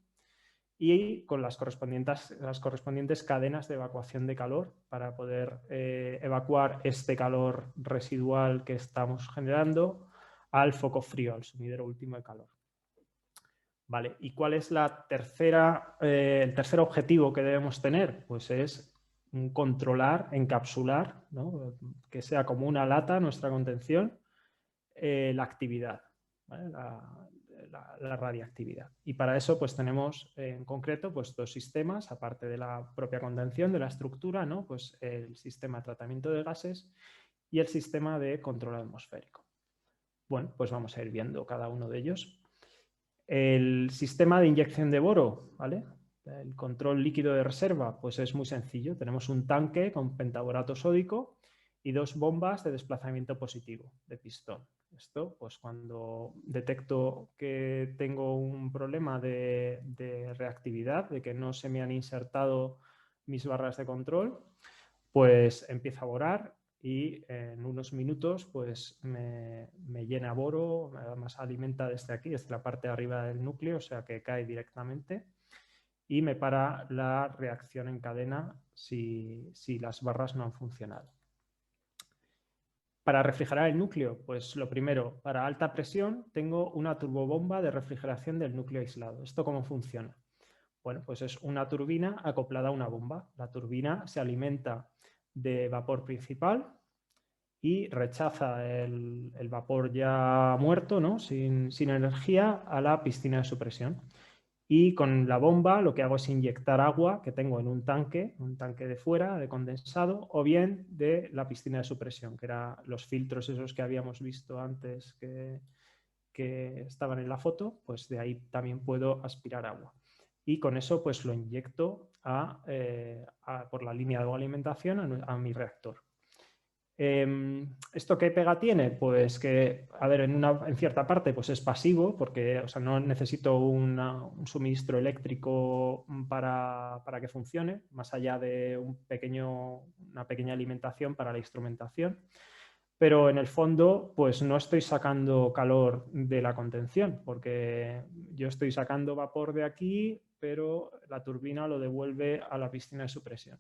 y con las correspondientes cadenas de evacuación de calor para poder evacuar este calor residual que estamos generando al foco frío, al sumidero último de calor. Vale, ¿y cuál es el tercer objetivo que debemos tener? Pues es controlar, encapsular, ¿no? Que sea como una lata nuestra contención, la actividad, ¿vale? La radiactividad. Y para eso pues tenemos en concreto pues 2 sistemas, aparte de la propia contención de la estructura, ¿no? Pues el sistema de tratamiento de gases y el sistema de control atmosférico. Bueno, pues vamos a ir viendo cada uno de ellos. El sistema de inyección de boro, ¿vale? El control líquido de reserva, pues es muy sencillo. Tenemos un tanque con pentaborato sódico y 2 bombas de desplazamiento positivo de pistón. Esto, pues cuando detecto que tengo un problema de reactividad, de que no se me han insertado mis barras de control, pues empiezo a borar y en unos minutos pues me llena boro, además alimenta desde aquí, desde la parte de arriba del núcleo, o sea que cae directamente y me para la reacción en cadena si las barras no han funcionado. Para refrigerar el núcleo, pues lo primero, para alta presión tengo una turbobomba de refrigeración del núcleo aislado. ¿Esto cómo funciona? Bueno, pues es una turbina acoplada a una bomba. La turbina se alimenta de vapor principal y rechaza el vapor ya muerto, ¿no? sin energía, a la piscina de supresión. Y con la bomba lo que hago es inyectar agua que tengo en un tanque de fuera, de condensado, o bien de la piscina de supresión, que eran los filtros esos que habíamos visto antes que estaban en la foto, pues de ahí también puedo aspirar agua. Y con eso pues lo inyecto por la línea de alimentación a mi reactor. ¿Esto qué pega tiene? Pues que, a ver, en cierta parte pues es pasivo, porque o sea, no necesito un suministro eléctrico para que funcione, más allá de una pequeña alimentación para la instrumentación. Pero en el fondo, pues no estoy sacando calor de la contención, porque yo estoy sacando vapor de aquí, pero la turbina lo devuelve a la piscina de supresión.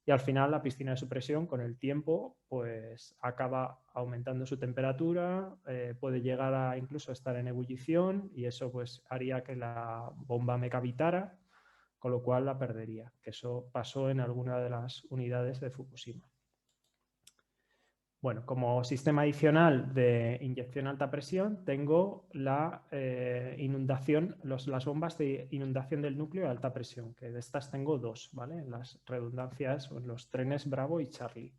Y al final la piscina de supresión con el tiempo pues acaba aumentando su temperatura, puede llegar a incluso estar en ebullición y eso pues haría que la bomba me cavitara, con lo cual la perdería, que eso pasó en alguna de las unidades de Fukushima. Bueno, como sistema adicional de inyección a alta presión, tengo la inundación, las bombas de inundación del núcleo a alta presión, que de estas tengo dos, ¿vale? En las redundancias, en los trenes Bravo y Charlie.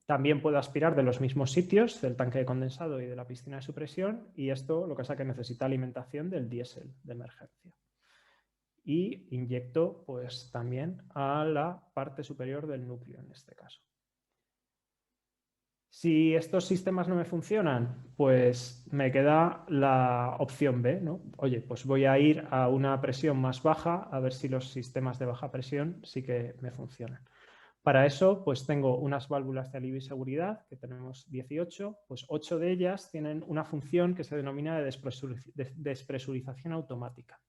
También puedo aspirar de los mismos sitios, del tanque de condensado y de la piscina de supresión, y esto lo que pasa es que necesita alimentación del diésel de emergencia. Y inyecto pues también a la parte superior del núcleo en este caso. Si estos sistemas no me funcionan, pues me queda la opción B, ¿no? Oye, pues voy a ir a una presión más baja a ver si los sistemas de baja presión sí que me funcionan. Para eso, pues tengo unas válvulas de alivio y seguridad, que tenemos 18, pues 8 de ellas tienen una función que se denomina de despresurización automática.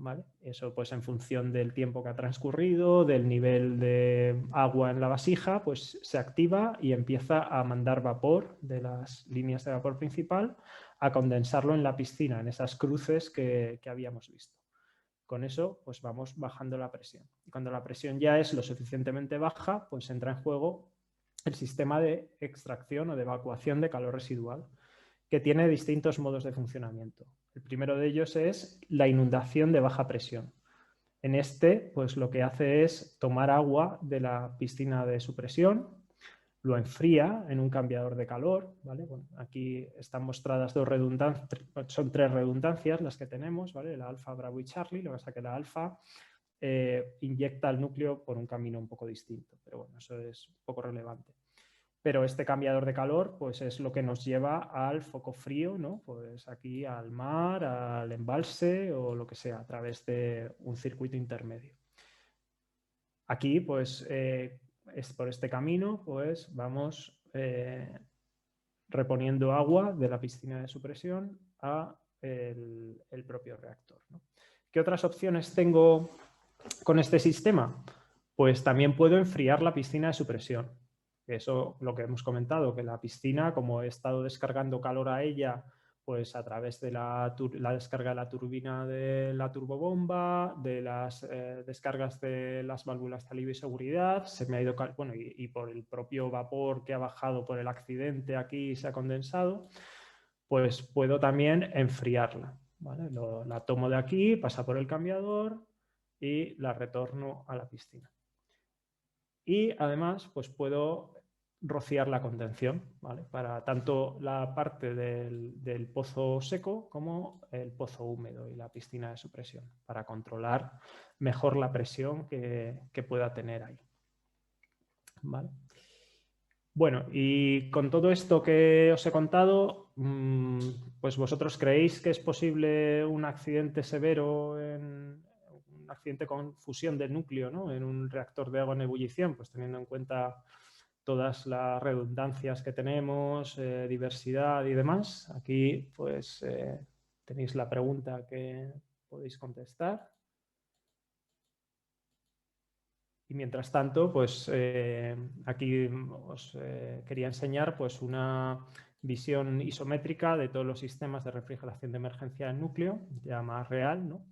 ¿Vale? Eso pues en función del tiempo que ha transcurrido, del nivel de agua en la vasija, pues se activa y empieza a mandar vapor de las líneas de vapor principal a condensarlo en la piscina, en esas cruces que habíamos visto. Con eso pues vamos bajando la presión. Y cuando la presión ya es lo suficientemente baja, pues entra en juego el sistema de extracción o de evacuación de calor residual, que tiene distintos modos de funcionamiento. El primero de ellos es la inundación de baja presión. En este, pues lo que hace es tomar agua de la piscina de supresión, lo enfría en un cambiador de calor, ¿vale? Bueno, aquí están mostradas dos redundancias, son tres redundancias las que tenemos, ¿vale? La alfa, Bravo y Charlie. Lo que pasa es que la alfa inyecta al núcleo por un camino un poco distinto, pero bueno, eso es poco relevante. Pero este cambiador de calor pues es lo que nos lleva al foco frío, ¿no? Pues aquí al mar, al embalse o lo que sea, a través de un circuito intermedio. Aquí pues es por este camino pues vamos reponiendo agua de la piscina de supresión a el propio reactor, ¿no? ¿Qué otras opciones tengo con este sistema? Pues también puedo enfriar la piscina de supresión. Eso lo que hemos comentado, que la piscina, como he estado descargando calor a ella, pues a través de la descarga de la turbina de la turbobomba, de las descargas de las válvulas de alivio y seguridad, se me ha ido, bueno, y por el propio vapor que ha bajado por el accidente aquí y se ha condensado, pues puedo también enfriarla, ¿vale? La tomo de aquí, pasa por el cambiador y la retorno a la piscina. Y además, pues puedo rociar la contención, ¿vale? Para tanto la parte del pozo seco como el pozo húmedo y la piscina de supresión, para controlar mejor la presión que pueda tener ahí, ¿vale? Bueno, y con todo esto que os he contado, pues vosotros creéis que es posible un accidente severo, un accidente con fusión de núcleo, ¿no? En un reactor de agua en ebullición, pues teniendo en cuenta todas las redundancias que tenemos, diversidad y demás. Aquí pues tenéis la pregunta que podéis contestar. Y mientras tanto, pues aquí os quería enseñar pues una visión isométrica de todos los sistemas de refrigeración de emergencia del núcleo, ya más real, ¿no?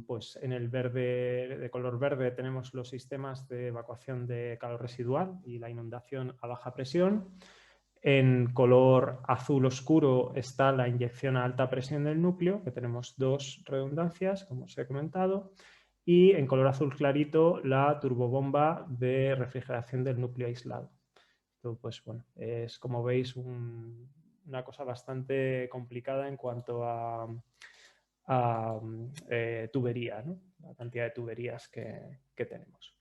Pues en el verde, de color verde, tenemos los sistemas de evacuación de calor residual y la inundación a baja presión. En color azul oscuro está la inyección a alta presión del núcleo, que tenemos dos redundancias, como os he comentado. Y en color azul clarito la turbobomba de refrigeración del núcleo aislado. Esto, pues bueno, es como veis una cosa bastante complicada en cuanto a tubería, ¿no? La cantidad de tuberías que tenemos.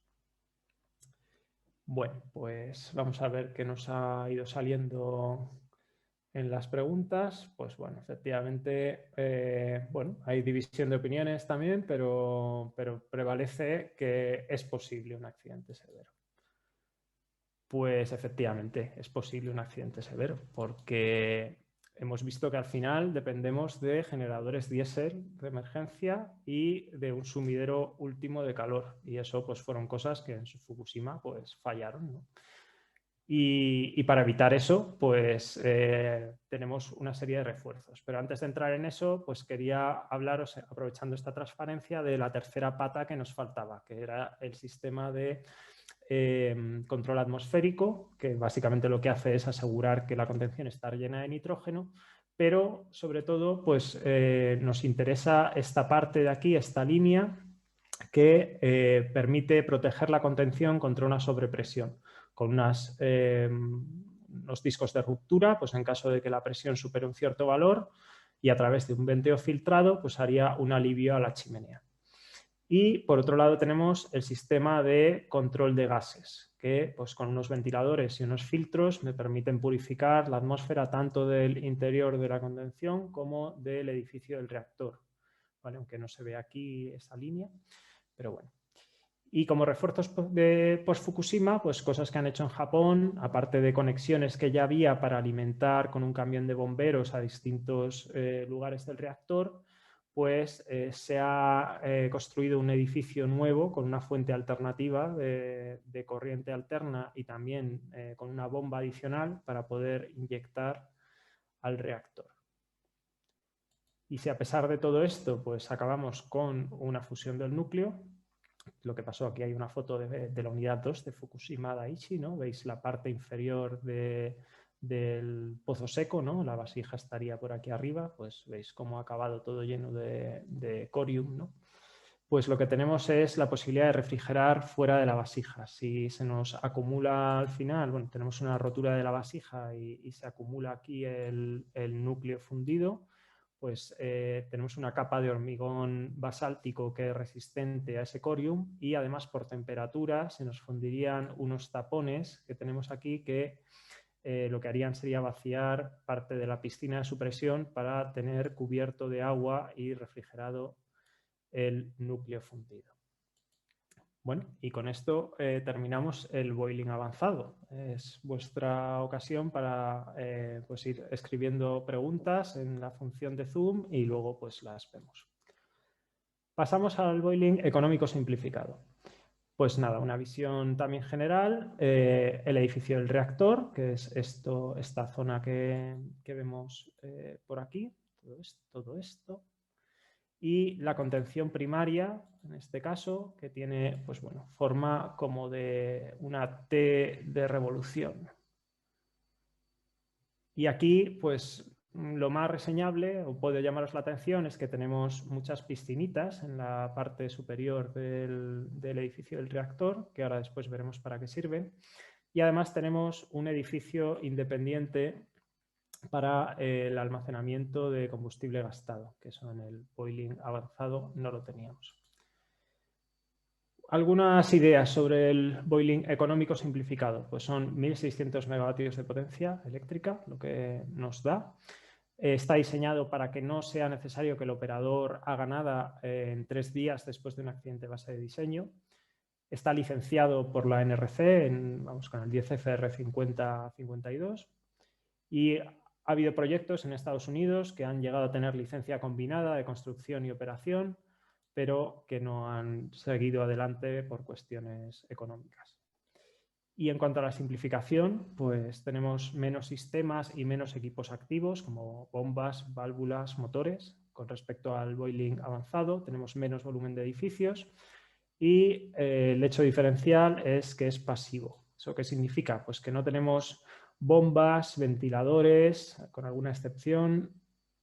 Bueno, pues vamos a ver qué nos ha ido saliendo en las preguntas. Pues bueno, efectivamente, bueno, hay división de opiniones también, pero prevalece que es posible un accidente severo. Pues efectivamente es posible un accidente severo, porque hemos visto que al final dependemos de generadores diésel de emergencia y de un sumidero último de calor. Y eso pues fueron cosas que en Fukushima pues fallaron, ¿no? Y para evitar eso, pues tenemos una serie de refuerzos. Pero antes de entrar en eso, pues quería hablaros, aprovechando esta transparencia, de la tercera pata que nos faltaba, que era el sistema de control atmosférico, que básicamente lo que hace es asegurar que la contención está llena de nitrógeno, pero sobre todo pues, nos interesa esta parte de aquí, esta línea, que permite proteger la contención contra una sobrepresión, con unos discos de ruptura, pues en caso de que la presión supere un cierto valor, y a través de un venteo filtrado pues haría un alivio a la chimenea. Y por otro lado tenemos el sistema de control de gases, que pues, con unos ventiladores y unos filtros me permiten purificar la atmósfera tanto del interior de la condensación como del edificio del reactor. ¿Vale? Aunque no se ve aquí esa línea, pero bueno. Y como refuerzos de post-Fukushima, pues cosas que han hecho en Japón, aparte de conexiones que ya había para alimentar con un camión de bomberos a distintos lugares del reactor, pues se ha construido un edificio nuevo con una fuente alternativa de corriente alterna y también con una bomba adicional para poder inyectar al reactor. Y si a pesar de todo esto, pues acabamos con una fusión del núcleo, lo que pasó, aquí hay una foto de la unidad 2 de Fukushima Daiichi, ¿no? Veis la parte inferior del pozo seco, ¿no? La vasija estaría por aquí arriba, pues veis cómo ha acabado todo lleno de corium, ¿no? Pues lo que tenemos es la posibilidad de refrigerar fuera de la vasija. Si se nos acumula al final, bueno, tenemos una rotura de la vasija y se acumula aquí el núcleo fundido, pues tenemos una capa de hormigón basáltico que es resistente a ese corium y además por temperatura se nos fundirían unos tapones que tenemos aquí que lo que harían sería vaciar parte de la piscina de supresión para tener cubierto de agua y refrigerado el núcleo fundido. Bueno, y con esto terminamos el boiling avanzado. Es vuestra ocasión para pues ir escribiendo preguntas en la función de Zoom y luego pues las vemos. Pasamos al boiling económico simplificado. Pues nada, una visión también general, el edificio del reactor, que es esta zona que vemos por aquí, todo esto. Y la contención primaria, en este caso, que tiene pues bueno, forma como de una T de revolución. Y aquí, pues lo más reseñable, o puede llamaros la atención, es que tenemos muchas piscinitas en la parte superior del edificio del reactor, que ahora después veremos para qué sirven. Y además tenemos un edificio independiente para el almacenamiento de combustible gastado, que eso en el boiling avanzado no lo teníamos. Algunas ideas sobre el boiling económico simplificado. Pues son 1.600 megavatios de potencia eléctrica, lo que nos da. Está diseñado para que no sea necesario que el operador haga nada en 3 días después de un accidente base de diseño. Está licenciado por la NRC, vamos con el 10 FR 5052. Y ha habido proyectos en Estados Unidos que han llegado a tener licencia combinada de construcción y operación, pero que no han seguido adelante por cuestiones económicas. Y en cuanto a la simplificación, pues tenemos menos sistemas y menos equipos activos como bombas, válvulas, motores. Con respecto al boiling avanzado, tenemos menos volumen de edificios y el hecho diferencial es que es pasivo. ¿Eso qué significa? Pues que no tenemos bombas, ventiladores, con alguna excepción,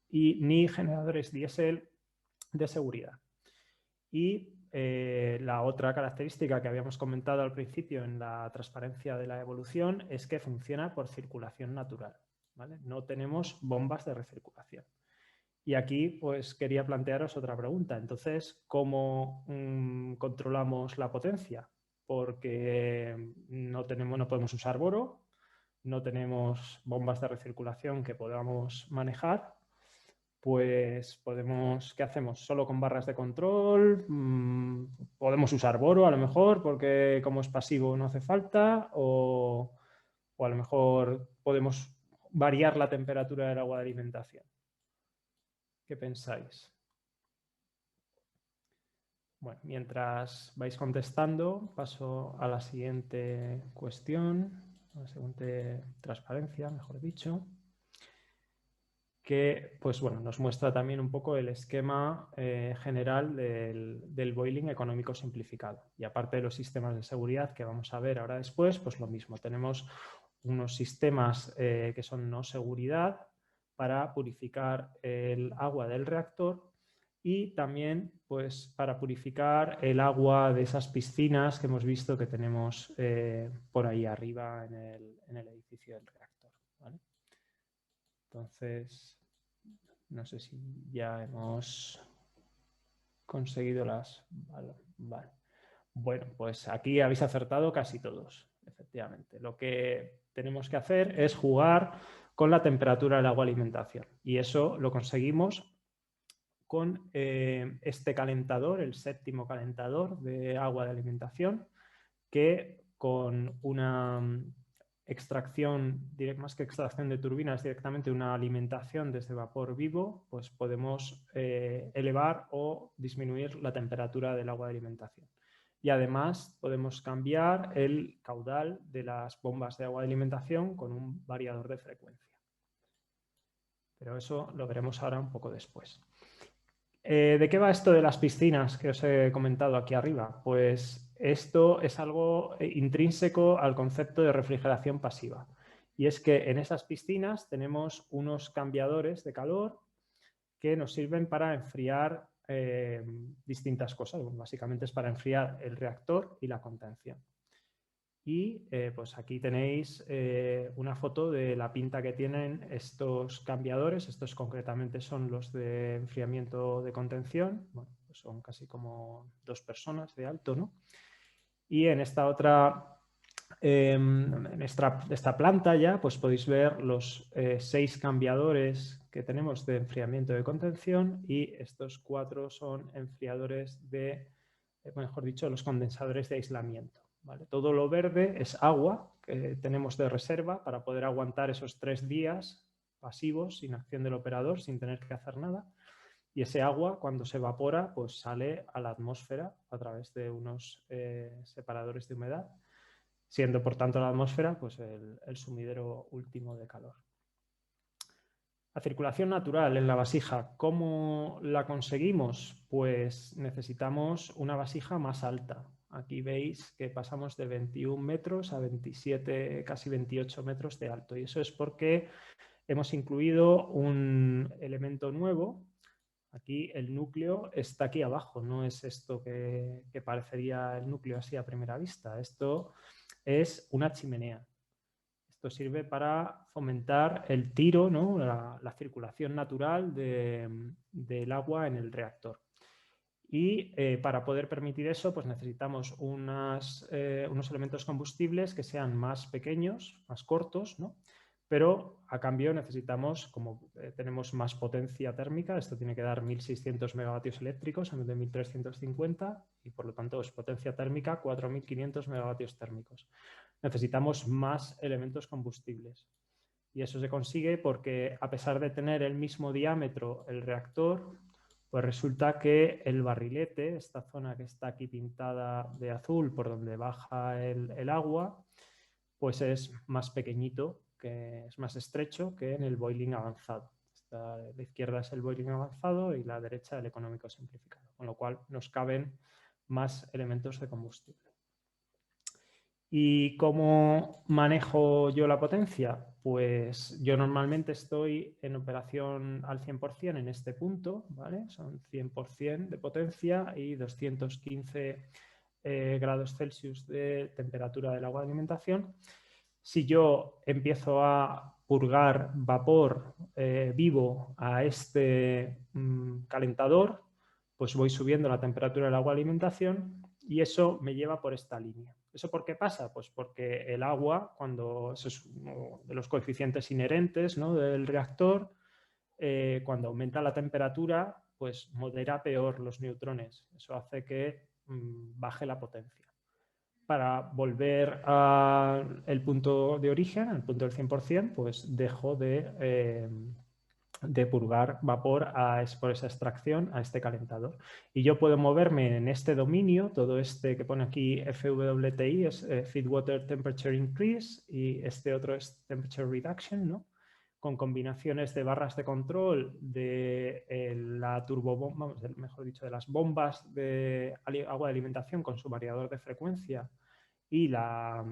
ni generadores diésel de seguridad. Y la otra característica que habíamos comentado al principio en la transparencia de la evolución es que funciona por circulación natural, ¿vale? No tenemos bombas de recirculación. Y aquí pues quería plantearos otra pregunta. Entonces, ¿cómo controlamos la potencia? Porque no podemos usar boro, no tenemos bombas de recirculación que podamos manejar. Pues ¿qué hacemos? ¿Solo con barras de control? ¿Podemos usar boro a lo mejor porque como es pasivo no hace falta? ¿O a lo mejor podemos variar la temperatura del agua de alimentación? ¿Qué pensáis? Bueno, mientras vais contestando, paso a la siguiente cuestión, a la siguiente transparencia, mejor dicho, que pues, bueno, nos muestra también un poco el esquema general del boiling económico simplificado. Y aparte de los sistemas de seguridad que vamos a ver ahora después, pues lo mismo. Tenemos unos sistemas que son no seguridad para purificar el agua del reactor y también pues, para purificar el agua de esas piscinas que hemos visto que tenemos por ahí arriba en el edificio del reactor. ¿Vale? Entonces, no sé si ya hemos conseguido las... Vale. Bueno, pues aquí habéis acertado casi todos, efectivamente. Lo que tenemos que hacer es jugar con la temperatura del agua de alimentación. Y eso lo conseguimos con este calentador, el séptimo calentador de agua de alimentación, que con una extracción, más que extracción de turbinas, directamente una alimentación desde vapor vivo, pues podemos elevar o disminuir la temperatura del agua de alimentación. Y además podemos cambiar el caudal de las bombas de agua de alimentación con un variador de frecuencia. Pero eso lo veremos ahora un poco después. ¿De qué va esto de las piscinas que os he comentado aquí arriba? Pues esto es algo intrínseco al concepto de refrigeración pasiva. Y es que en esas piscinas tenemos unos cambiadores de calor que nos sirven para enfriar distintas cosas. Bueno, básicamente es para enfriar el reactor y la contención. Y pues aquí tenéis una foto de la pinta que tienen estos cambiadores. Estos concretamente son los de enfriamiento de contención. Bueno, pues son casi como 2 personas de alto, ¿no? Y en esta otra, en esta planta ya, pues podéis ver los 6 cambiadores que tenemos de enfriamiento de contención y estos 4 son enfriadores de, mejor dicho, los condensadores de aislamiento. ¿Vale? Todo lo verde es agua que tenemos de reserva para poder aguantar esos 3 días pasivos sin acción del operador, sin tener que hacer nada. Y ese agua, cuando se evapora, pues sale a la atmósfera a través de unos separadores de humedad, siendo por tanto la atmósfera pues el sumidero último de calor. La circulación natural en la vasija, ¿cómo la conseguimos? Pues necesitamos una vasija más alta. Aquí veis que pasamos de 21 metros a 27, casi 28 metros de alto. Y eso es porque hemos incluido un elemento nuevo. Aquí el núcleo está aquí abajo, no es esto que parecería el núcleo así a primera vista. Esto es una chimenea. Esto sirve para fomentar el tiro, ¿no? la circulación natural del agua en el reactor. Y para poder permitir eso, pues necesitamos unos elementos combustibles que sean más pequeños, más cortos, ¿no? Pero a cambio necesitamos, como tenemos más potencia térmica, esto tiene que dar 1.600 megavatios eléctricos en vez de 1.350 y por lo tanto es potencia térmica 4.500 megavatios térmicos. Necesitamos más elementos combustibles y eso se consigue porque a pesar de tener el mismo diámetro el reactor, pues resulta que el barrilete, esta zona que está aquí pintada de azul por donde baja el agua, pues es más pequeñito, que es más estrecho que en el boiling avanzado. La izquierda es el boiling avanzado y la derecha el económico simplificado, con lo cual nos caben más elementos de combustible. ¿Y cómo manejo yo la potencia? Pues yo normalmente estoy en operación al 100% en este punto, ¿vale? Son 100% de potencia y 215 grados Celsius de temperatura del agua de alimentación. Si yo empiezo a purgar vapor vivo a este calentador, pues voy subiendo la temperatura del agua de alimentación y eso me lleva por esta línea. ¿Eso por qué pasa? Pues porque el agua, cuando eso es uno de los coeficientes inherentes, ¿no?, del reactor, cuando aumenta la temperatura, pues modera peor los neutrones. Eso hace que baje la potencia. Para volver al punto de origen, al punto del 100%, pues dejo de purgar vapor por esa extracción a este calentador. Y yo puedo moverme en este dominio, todo este que pone aquí FWTI, es Feed Water Temperature Increase, y este otro es Temperature Reduction, ¿no? con combinaciones de barras de control de la turbobomba, mejor dicho, de las bombas de agua de alimentación con su variador de frecuencia y la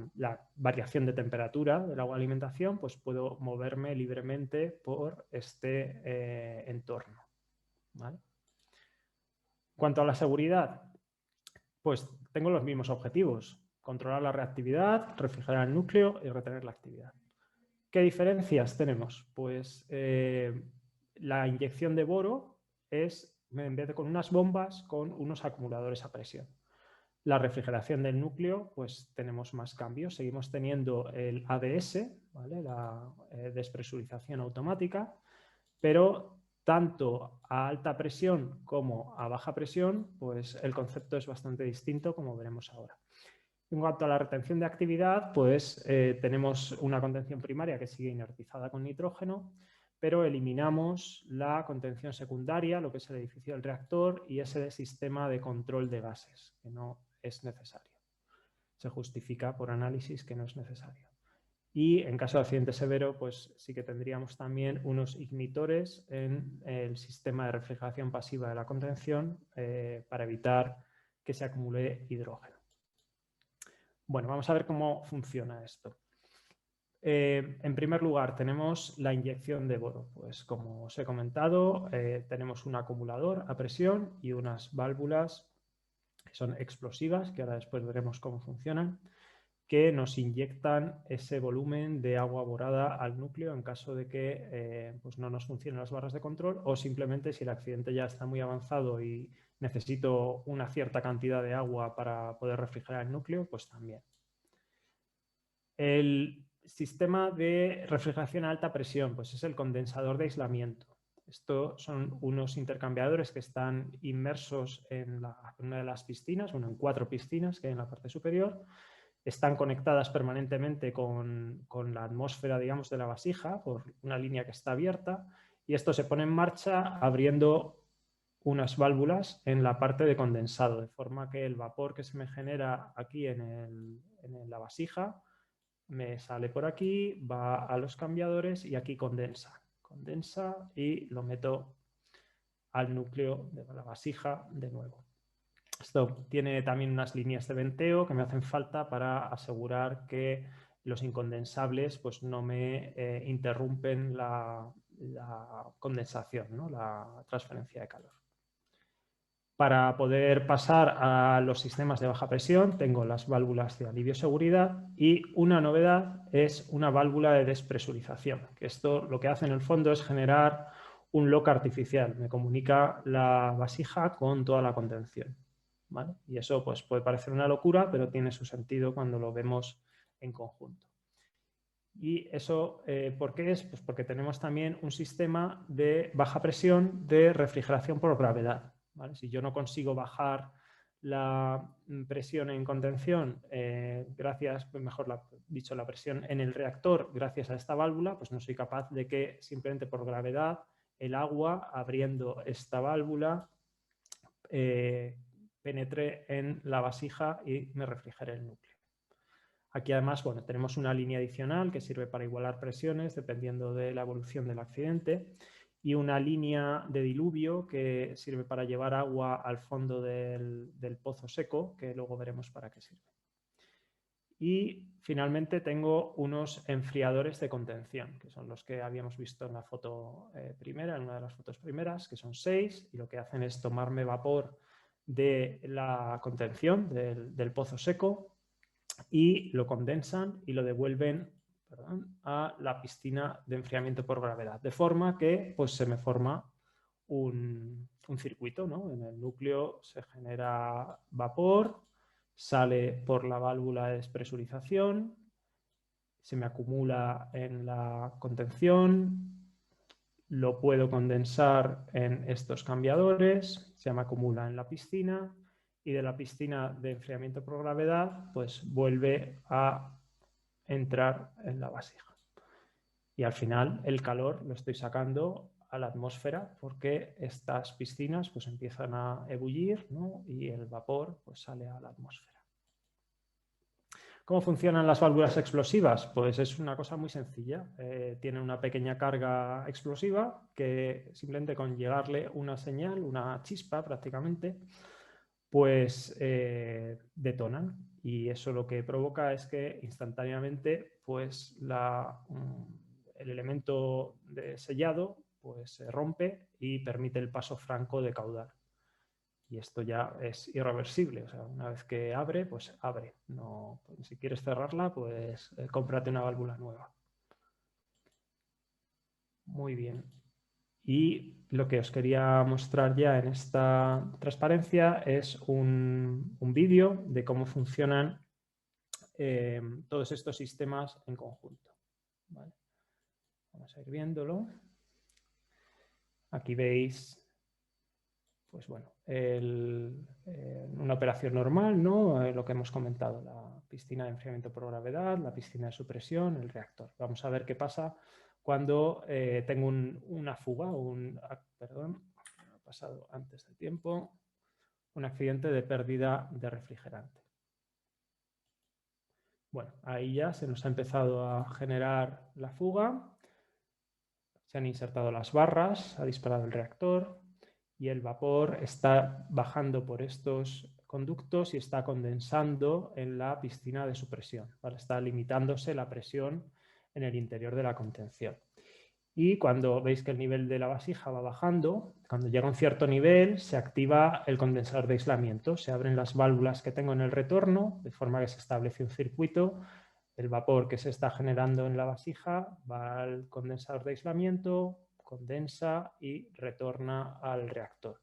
variación de temperatura del agua de alimentación, pues puedo moverme libremente por este entorno, ¿vale? En cuanto a la seguridad, pues tengo los mismos objetivos: controlar la reactividad, refrigerar el núcleo y retener la actividad. ¿Qué diferencias tenemos? Pues la inyección de boro es, en vez de con unas bombas, con unos acumuladores a presión. La refrigeración del núcleo, pues tenemos más cambios. Seguimos teniendo el ADS, ¿vale? La despresurización automática, pero tanto a alta presión como a baja presión, pues el concepto es bastante distinto, como veremos ahora. En cuanto a la retención de actividad, pues tenemos una contención primaria que sigue inertizada con nitrógeno, pero eliminamos la contención secundaria, lo que es el edificio del reactor, y ese sistema de control de gases, que no es necesario. Se justifica por análisis que no es necesario. Y en caso de accidente severo, pues sí que tendríamos también unos ignitores en el sistema de refrigeración pasiva de la contención para evitar que se acumule hidrógeno. Bueno, vamos a ver cómo funciona esto. En primer lugar, tenemos la inyección de boro. Pues como os he comentado, tenemos un acumulador a presión y unas válvulas que son explosivas, que ahora después veremos cómo funcionan, que nos inyectan ese volumen de agua borada al núcleo en caso de que pues no nos funcionen las barras de control, o simplemente si el accidente ya está muy avanzado y necesito una cierta cantidad de agua para poder refrigerar el núcleo, pues también. El sistema de refrigeración a alta presión, pues es el condensador de aislamiento. Estos son unos intercambiadores que están inmersos en una de las piscinas, bueno, en 4 piscinas que hay en la parte superior. Están conectadas permanentemente con la atmósfera, digamos, de la vasija por una línea que está abierta, y esto se pone en marcha abriendo unas válvulas en la parte de condensado, de forma que el vapor que se me genera aquí en la vasija me sale por aquí, va a los cambiadores y aquí condensa y lo meto al núcleo de la vasija de nuevo. Esto tiene también unas líneas de venteo que me hacen falta para asegurar que los incondensables pues, no me interrumpen la condensación, ¿no? La transferencia de calor. Para poder pasar a los sistemas de baja presión, tengo las válvulas de alivio seguridad, y una novedad es una válvula de despresurización, que esto lo que hace en el fondo es generar un lock artificial. Me comunica la vasija con toda la contención, ¿vale? Y eso pues, puede parecer una locura, pero tiene su sentido cuando lo vemos en conjunto. Y eso, ¿por qué es? Pues porque tenemos también un sistema de baja presión de refrigeración por gravedad, ¿vale? Si yo no consigo bajar la presión en contención, gracias, mejor dicho, la presión en el reactor, gracias a esta válvula, pues no soy capaz de que simplemente por gravedad el agua, abriendo esta válvula, penetre en la vasija y me refrigere el núcleo. Aquí además, bueno, tenemos una línea adicional que sirve para igualar presiones dependiendo de la evolución del accidente, y una línea de diluvio que sirve para llevar agua al fondo del pozo seco, que luego veremos para qué sirve. Y finalmente tengo unos enfriadores de contención, que son los que habíamos visto en la foto primera, en una de las fotos primeras, que son 6, y lo que hacen es tomarme vapor de la contención del pozo seco y lo condensan y lo devuelven, perdón, a la piscina de enfriamiento por gravedad, de forma que pues, se me forma un circuito, ¿no? En el núcleo se genera vapor, sale por la válvula de despresurización, se me acumula en la contención, lo puedo condensar en estos cambiadores, se me acumula en la piscina, y de la piscina de enfriamiento por gravedad pues vuelve a entrar en la vasija. Y al final el calor lo estoy sacando a la atmósfera, porque estas piscinas pues empiezan a ebullir, ¿no? Y el vapor pues sale a la atmósfera. ¿Cómo funcionan las válvulas explosivas? Pues es una cosa muy sencilla. Tienen una pequeña carga explosiva que simplemente con llegarle una señal, una chispa prácticamente, pues detonan. Y eso lo que provoca es que instantáneamente pues el elemento de sellado pues se rompe y permite el paso franco de caudal. Y esto ya es irreversible. O sea, una vez que abre, pues abre. No, pues, si quieres cerrarla, pues cómprate una válvula nueva. Muy bien. Y lo que os quería mostrar ya en esta transparencia es un vídeo de cómo funcionan todos estos sistemas en conjunto. ¿Vale? Vamos a ir viéndolo. Aquí veis, pues bueno, una operación normal, ¿no? Lo que hemos comentado, la piscina de enfriamiento por gravedad, la piscina de supresión, el reactor. Vamos a ver qué pasa cuando tengo una fuga, perdón, ha pasado antes de tiempo, un accidente de pérdida de refrigerante. Bueno, ahí ya se nos ha empezado a generar la fuga, se han insertado las barras, ha disparado el reactor y el vapor está bajando por estos conductos y está condensando en la piscina de supresión, ¿vale? Está limitándose la presión en el interior de la contención. Y cuando veis que el nivel de la vasija va bajando, cuando llega a un cierto nivel, se activa el condensador de aislamiento. Se abren las válvulas que tengo en el retorno, de forma que se establece un circuito. El vapor que se está generando en la vasija va al condensador de aislamiento, condensa y retorna al reactor.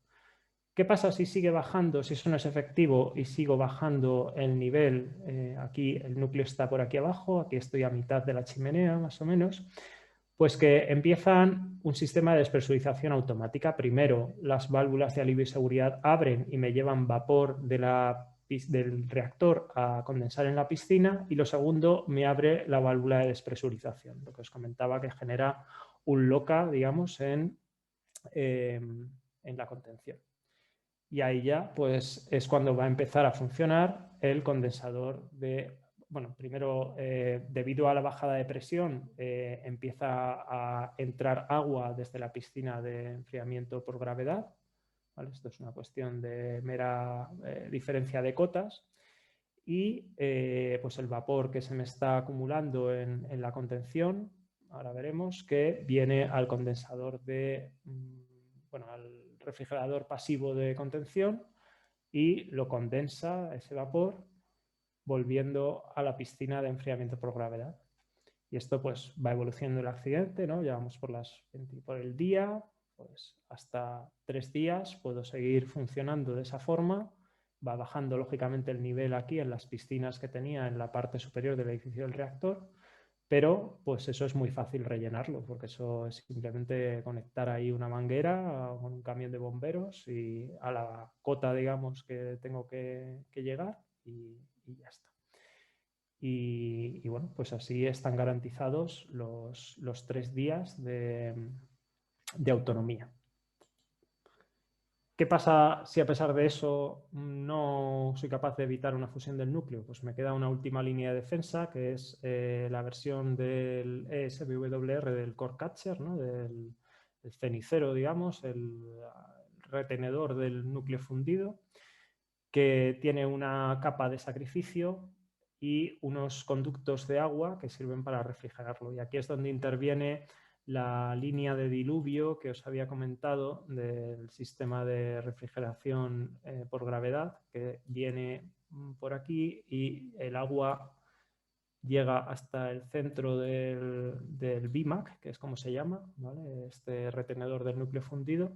¿Qué pasa si sigue bajando, si eso no es efectivo y sigo bajando el nivel? Aquí el núcleo está por aquí abajo, aquí estoy a mitad de la chimenea más o menos. Pues que empiezan un sistema de despresurización automática. Primero, las válvulas de alivio y seguridad abren y me llevan vapor del reactor a condensar en la piscina, y lo segundo, me abre la válvula de despresurización, lo que os comentaba, que genera un loca, digamos, en la contención. Y ahí ya pues es cuando va a empezar a funcionar el condensador de... Bueno, primero, debido a la bajada de presión, empieza a entrar agua desde la piscina de enfriamiento por gravedad. ¿Vale? Esto es una cuestión de mera diferencia de cotas. Y pues el vapor que se me está acumulando en la contención, ahora veremos que viene al condensador bueno, al refrigerador pasivo de contención y lo condensa ese vapor, volviendo a la piscina de enfriamiento por gravedad. Y esto pues va evolucionando el accidente, ¿no? Ya vamos por el día, pues hasta 3 días puedo seguir funcionando de esa forma. Va bajando lógicamente el nivel aquí en las piscinas que tenía en la parte superior del edificio del reactor, pero pues eso es muy fácil rellenarlo, porque eso es simplemente conectar ahí una manguera con un camión de bomberos y a la cota, digamos, que tengo que llegar y ya está. Y bueno, pues así están garantizados los 3 días de autonomía. ¿Qué pasa si a pesar de eso no soy capaz de evitar una fusión del núcleo? Pues me queda una última línea de defensa, que es la versión del ESWR del core catcher, ¿no? del cenicero, digamos, el retenedor del núcleo fundido, que tiene una capa de sacrificio y unos conductos de agua que sirven para refrigerarlo. Y aquí es donde interviene la línea de diluvio que os había comentado del sistema de refrigeración por gravedad, que viene por aquí y el agua llega hasta el centro del BIMAC, que es como se llama, ¿vale? Este retenedor del núcleo fundido.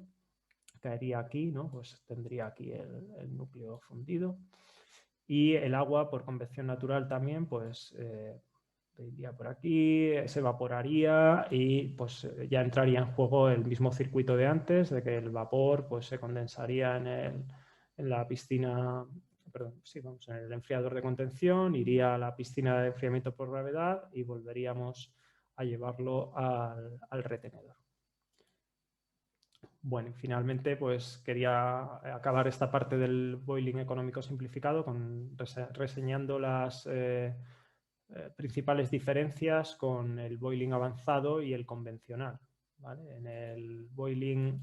Caería aquí, ¿no? Pues tendría aquí el núcleo fundido. Y el agua, por convección natural también, pues iría por aquí, se evaporaría y pues ya entraría en juego el mismo circuito de antes, de que el vapor pues se condensaría en la piscina, perdón, sí, vamos, en el enfriador de contención, iría a la piscina de enfriamiento por gravedad y volveríamos a llevarlo al retenedor. Bueno, y finalmente pues quería acabar esta parte del boiling económico simplificado reseñando principales diferencias con el boiling avanzado y el convencional, ¿vale? En el boiling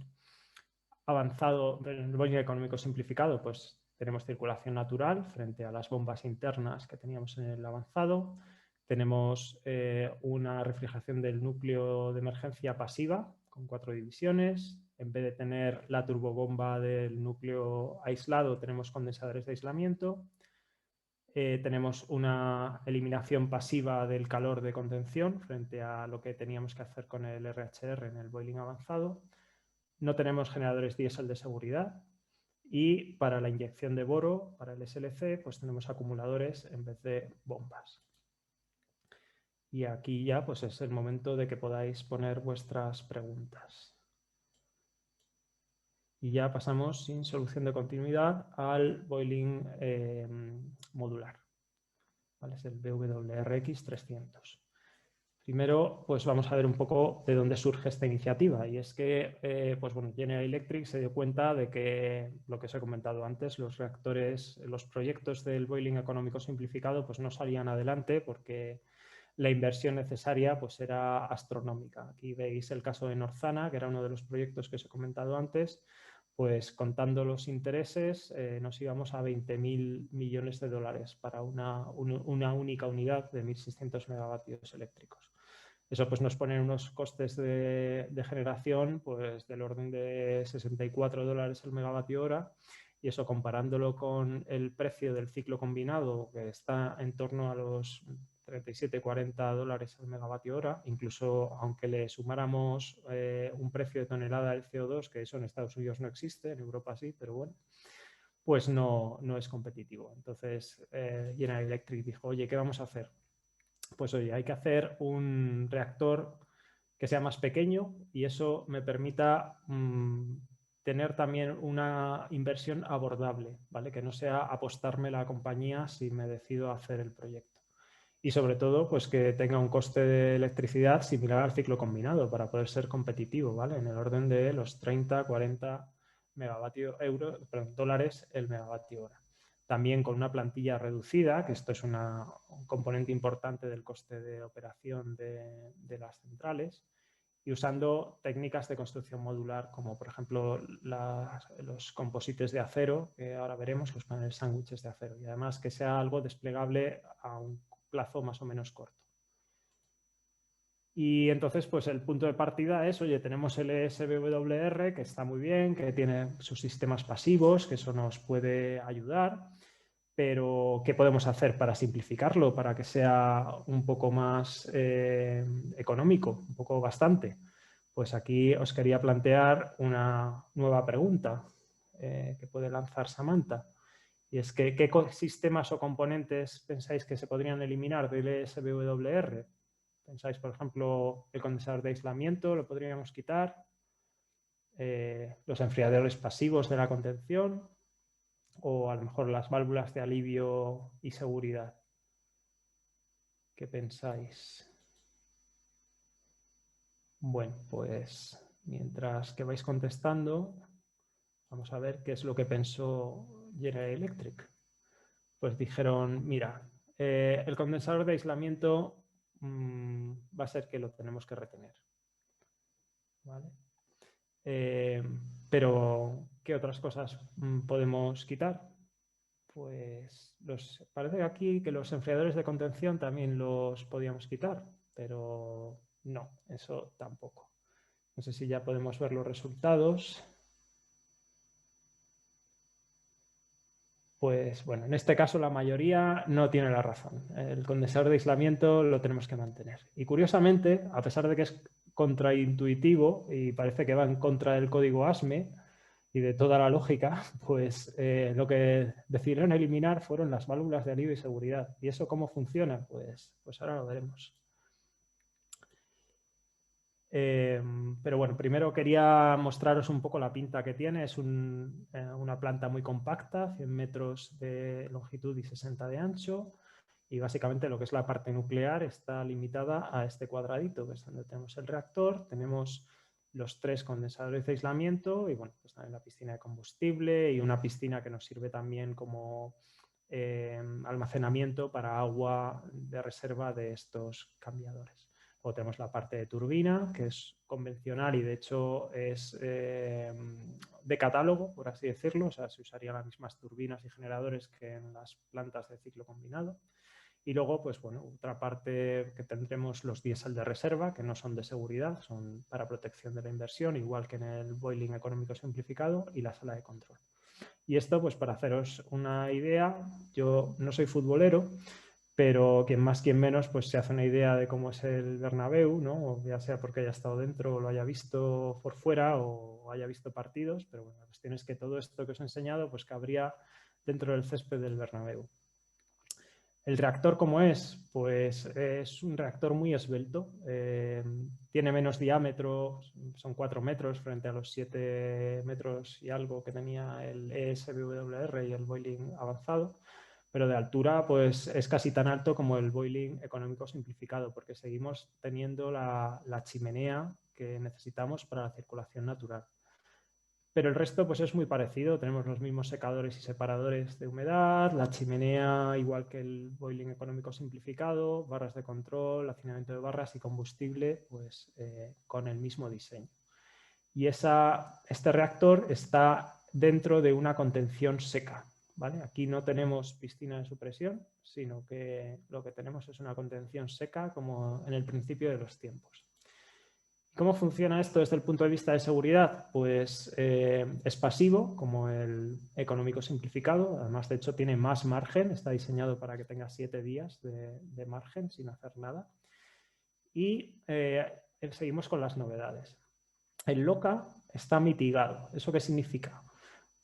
avanzado, en el boiling económico simplificado, pues tenemos circulación natural frente a las bombas internas que teníamos en el avanzado. Tenemos una refrigeración del núcleo de emergencia pasiva con 4 divisiones. En vez de tener la turbobomba del núcleo aislado, tenemos condensadores de aislamiento. Tenemos una eliminación pasiva del calor de contención frente a lo que teníamos que hacer con el RHR en el boiling avanzado. No tenemos generadores diésel de seguridad y para la inyección de boro, para el SLC, pues tenemos acumuladores en vez de bombas. Y aquí ya pues es el momento de que podáis poner vuestras preguntas. Y ya pasamos sin solución de continuidad al boiling modular. ¿Vale? Es el BWRX 300. Primero, pues vamos a ver un poco de dónde surge esta iniciativa. Y es que, pues bueno, General Electric se dio cuenta de que, lo que os he comentado antes, los reactores, los proyectos del boiling económico simplificado, pues no salían adelante porque la inversión necesaria pues era astronómica. Aquí veis el caso de Norzana, que era uno de los proyectos que os he comentado antes, pues contando los intereses nos íbamos a 20.000 millones de dólares para una única unidad de 1.600 megavatios eléctricos. Eso pues nos pone unos costes de generación pues del orden de 64 dólares el megavatio hora, y eso comparándolo con el precio del ciclo combinado, que está en torno a los 37-40 dólares al megavatio hora, incluso aunque le sumáramos un precio de tonelada del CO2, que eso en Estados Unidos no existe, en Europa sí, pero bueno, pues no es competitivo. Entonces General Electric dijo, oye, ¿qué vamos a hacer? Pues oye, hay que hacer un reactor que sea más pequeño y eso me permita tener también una inversión abordable, ¿vale? Que no sea apostarme la compañía si me decido hacer el proyecto. Y sobre todo, pues que tenga un coste de electricidad similar al ciclo combinado para poder ser competitivo, ¿vale? En el orden de los 30, 40 dólares el megavatio hora. También con una plantilla reducida, que esto es un componente importante del coste de operación de las centrales, y usando técnicas de construcción modular, como por ejemplo los composites de acero, que ahora veremos, los paneles sándwiches de acero, y además que sea algo desplegable a un plazo más o menos corto. Y entonces, pues el punto de partida es, oye, tenemos el SBWR, que está muy bien, que tiene sus sistemas pasivos, que eso nos puede ayudar, pero ¿qué podemos hacer para simplificarlo, para que sea un poco más económico, un poco bastante? Pues aquí os quería plantear una nueva pregunta que puede lanzar Samantha. Y es que, ¿qué sistemas o componentes pensáis que se podrían eliminar del SBWR? ¿Pensáis, por ejemplo, el condensador de aislamiento lo podríamos quitar? ¿Los enfriadores pasivos de la contención? ¿O a lo mejor las válvulas de alivio y seguridad? ¿Qué pensáis? Bueno, pues mientras que vais contestando, vamos a ver qué es lo que pensó General Electric. Pues dijeron, mira, el condensador de aislamiento va a ser que lo tenemos que retener. ¿Vale? Pero, ¿qué otras cosas podemos quitar? Pues parece aquí que los enfriadores de contención también los podíamos quitar, pero no, eso tampoco. No sé si ya podemos ver los resultados. Pues bueno, en este caso la mayoría no tiene la razón. El condensador de aislamiento lo tenemos que mantener. Y curiosamente, a pesar de que es contraintuitivo y parece que va en contra del código ASME y de toda la lógica, pues lo que decidieron eliminar fueron las válvulas de alivio y seguridad. ¿Y eso cómo funciona? Pues ahora lo veremos. Pero bueno, primero quería mostraros un poco la pinta que tiene. Es una planta muy compacta, 100 metros de longitud y 60 de ancho. Y básicamente lo que es la parte nuclear está limitada a este cuadradito, que es donde tenemos el reactor. Tenemos los 3 condensadores de aislamiento y bueno, pues también la piscina de combustible y una piscina que nos sirve también como almacenamiento para agua de reserva de estos cambiadores. Luego tenemos la parte de turbina, que es convencional y de hecho es de catálogo, por así decirlo. O sea, se usarían las mismas turbinas y generadores que en las plantas de ciclo combinado. Y luego, pues bueno, otra parte que tendremos los diésel de reserva, que no son de seguridad, son para protección de la inversión, igual que en el boiling económico simplificado, y la sala de control. Y esto, pues para haceros una idea, yo no soy futbolero, pero quien más, quien menos, pues se hace una idea de cómo es el Bernabéu, ¿no? O ya sea porque haya estado dentro o lo haya visto por fuera o haya visto partidos, pero bueno, la cuestión es que todo esto que os he enseñado, pues cabría dentro del césped del Bernabéu. ¿El reactor cómo es? Pues es un reactor muy esbelto, tiene menos diámetro, son 4 metros frente a los 7 metros y algo que tenía el ESBWR y el boiling avanzado, pero de altura pues es casi tan alto como el boiling económico simplificado, porque seguimos teniendo la chimenea que necesitamos para la circulación natural. Pero el resto pues es muy parecido, tenemos los mismos secadores y separadores de humedad, la chimenea igual que el boiling económico simplificado, barras de control, hacinamiento de barras y combustible pues con el mismo diseño. Y este reactor está dentro de una contención seca, ¿vale? Aquí no tenemos piscina de supresión, sino que lo que tenemos es una contención seca como en el principio de los tiempos. ¿Cómo funciona esto desde el punto de vista de seguridad? Pues es pasivo, como el económico simplificado. Además, de hecho, tiene más margen. Está diseñado para que tenga 7 días de margen sin hacer nada. Y seguimos con las novedades. El LOCA está mitigado. ¿Eso qué significa?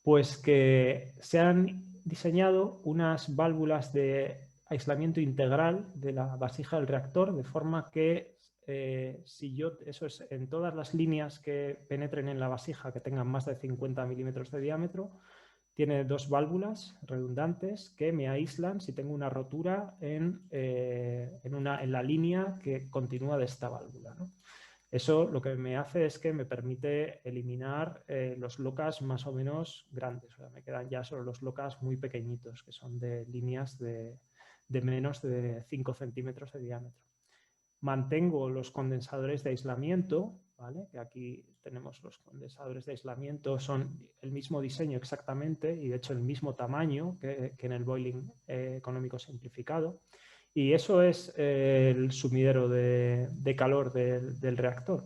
Pues que se han diseñado unas válvulas de aislamiento integral de la vasija del reactor, de forma que eso es en todas las líneas que penetren en la vasija que tengan más de 50 milímetros de diámetro, tiene 2 válvulas redundantes que me aíslan si tengo una rotura en la línea que continúa de esta válvula, ¿no? Eso lo que me hace es que me permite eliminar los locas más o menos grandes. O sea, me quedan ya solo los locas muy pequeñitos, que son de líneas de menos de 5 centímetros de diámetro. Mantengo los condensadores de aislamiento, ¿vale? Que aquí tenemos los condensadores de aislamiento, son el mismo diseño exactamente y de hecho el mismo tamaño que en el boiling económico simplificado. Y eso es el sumidero de calor del reactor.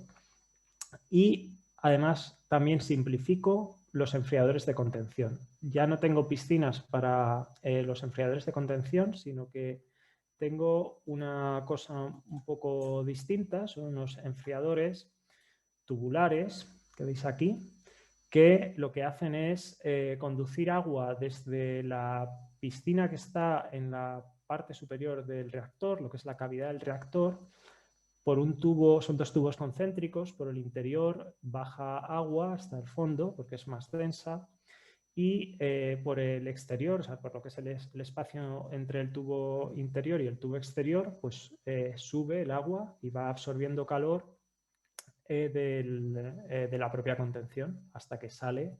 Y además también simplifico los enfriadores de contención. Ya no tengo piscinas para los enfriadores de contención, sino que tengo una cosa un poco distinta, son unos enfriadores tubulares que veis aquí, que lo que hacen es conducir agua desde la piscina que está en la parte superior del reactor, lo que es la cavidad del reactor, por un tubo, son 2 tubos concéntricos, por el interior baja agua hasta el fondo porque es más densa y por el exterior, o sea, por lo que es el espacio entre el tubo interior y el tubo exterior, pues sube el agua y va absorbiendo calor de la propia contención hasta que sale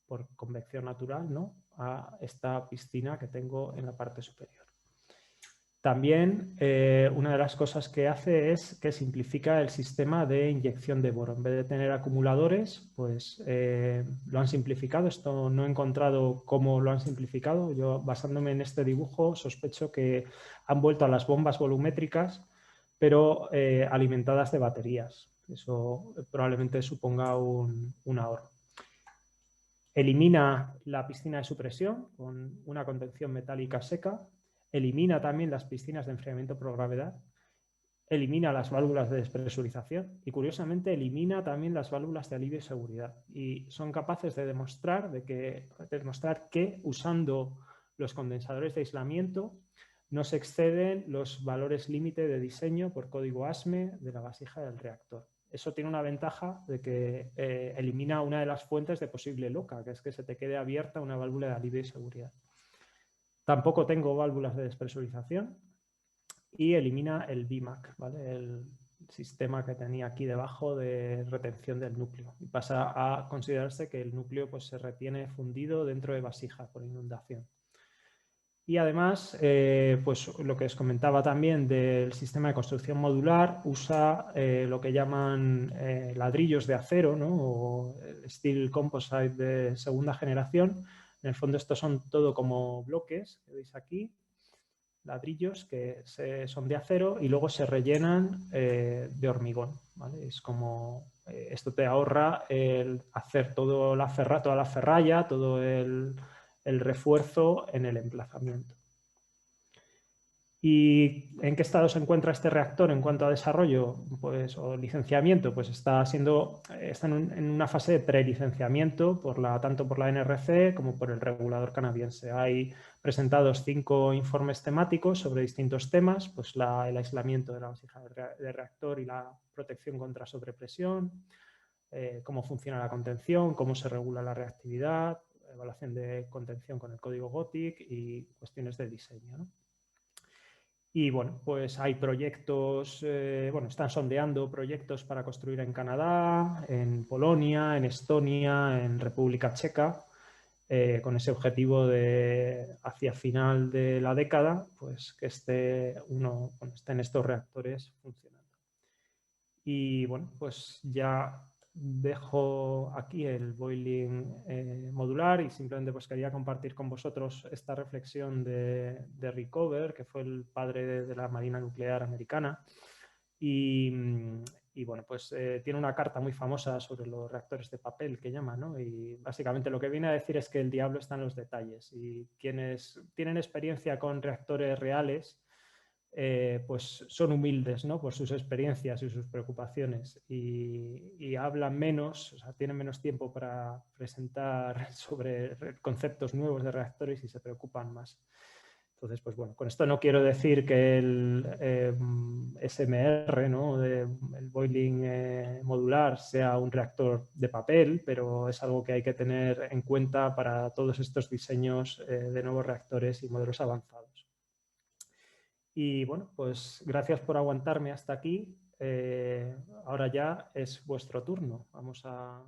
por convección natural, ¿no?, a esta piscina que tengo en la parte superior. También una de las cosas que hace es que simplifica el sistema de inyección de boro. En vez de tener acumuladores, pues lo han simplificado. Esto no he encontrado cómo lo han simplificado. Yo, basándome en este dibujo, sospecho que han vuelto a las bombas volumétricas, pero alimentadas de baterías. Eso probablemente suponga un ahorro. Elimina la piscina de supresión con una contención metálica seca. Elimina también las piscinas de enfriamiento por gravedad, elimina las válvulas de despresurización y, curiosamente, elimina también las válvulas de alivio y seguridad. Y son capaces de demostrar que usando los condensadores de aislamiento no se exceden los valores límite de diseño por código ASME de la vasija del reactor. Eso tiene una ventaja de que elimina una de las fuentes de posible LOCA, que es que se te quede abierta una válvula de alivio y seguridad. Tampoco tengo válvulas de despresurización y elimina el BMAC, ¿vale?, el sistema que tenía aquí debajo de retención del núcleo. Y pasa a considerarse que el núcleo pues, se retiene fundido dentro de vasija por inundación. Y además, pues lo que os comentaba también del sistema de construcción modular, usa lo que llaman ladrillos de acero, ¿no? O steel composite de segunda generación. En el fondo estos son todo como bloques, que veis aquí, ladrillos que son de acero y luego se rellenan de hormigón, ¿vale? Es como, esto te ahorra el hacer toda la ferralla, todo el refuerzo en el emplazamiento. ¿Y en qué estado se encuentra este reactor en cuanto a desarrollo pues, o licenciamiento? Pues está en una fase de prelicenciamiento tanto por la NRC como por el regulador canadiense. Hay presentados 5 informes temáticos sobre distintos temas, pues el aislamiento de la vasija de reactor y la protección contra sobrepresión, cómo funciona la contención, cómo se regula la reactividad, evaluación de contención con el código GOTIC y cuestiones de diseño, ¿no? Y bueno, pues hay proyectos, están sondeando proyectos para construir en Canadá, en Polonia, en Estonia, en República Checa, con ese objetivo de hacia final de la década, pues que estén estos reactores funcionando. Y bueno, pues ya dejo aquí el boiling modular y simplemente pues quería compartir con vosotros esta reflexión de Rickover, que fue el padre de la Marina Nuclear americana. Y, y bueno, pues tiene una carta muy famosa sobre los reactores de papel que llama, ¿no? Y básicamente lo que viene a decir es que el diablo está en los detalles y quienes tienen experiencia con reactores reales pues son humildes, ¿no? Por sus experiencias y sus preocupaciones y hablan menos, o sea, tienen menos tiempo para presentar sobre conceptos nuevos de reactores y se preocupan más. Entonces, pues bueno, con esto no quiero decir que el SMR, ¿no? El boiling modular sea un reactor de papel, pero es algo que hay que tener en cuenta para todos estos diseños de nuevos reactores y modelos avanzados. Y bueno, pues gracias por aguantarme hasta aquí. Ahora ya es vuestro turno. Vamos a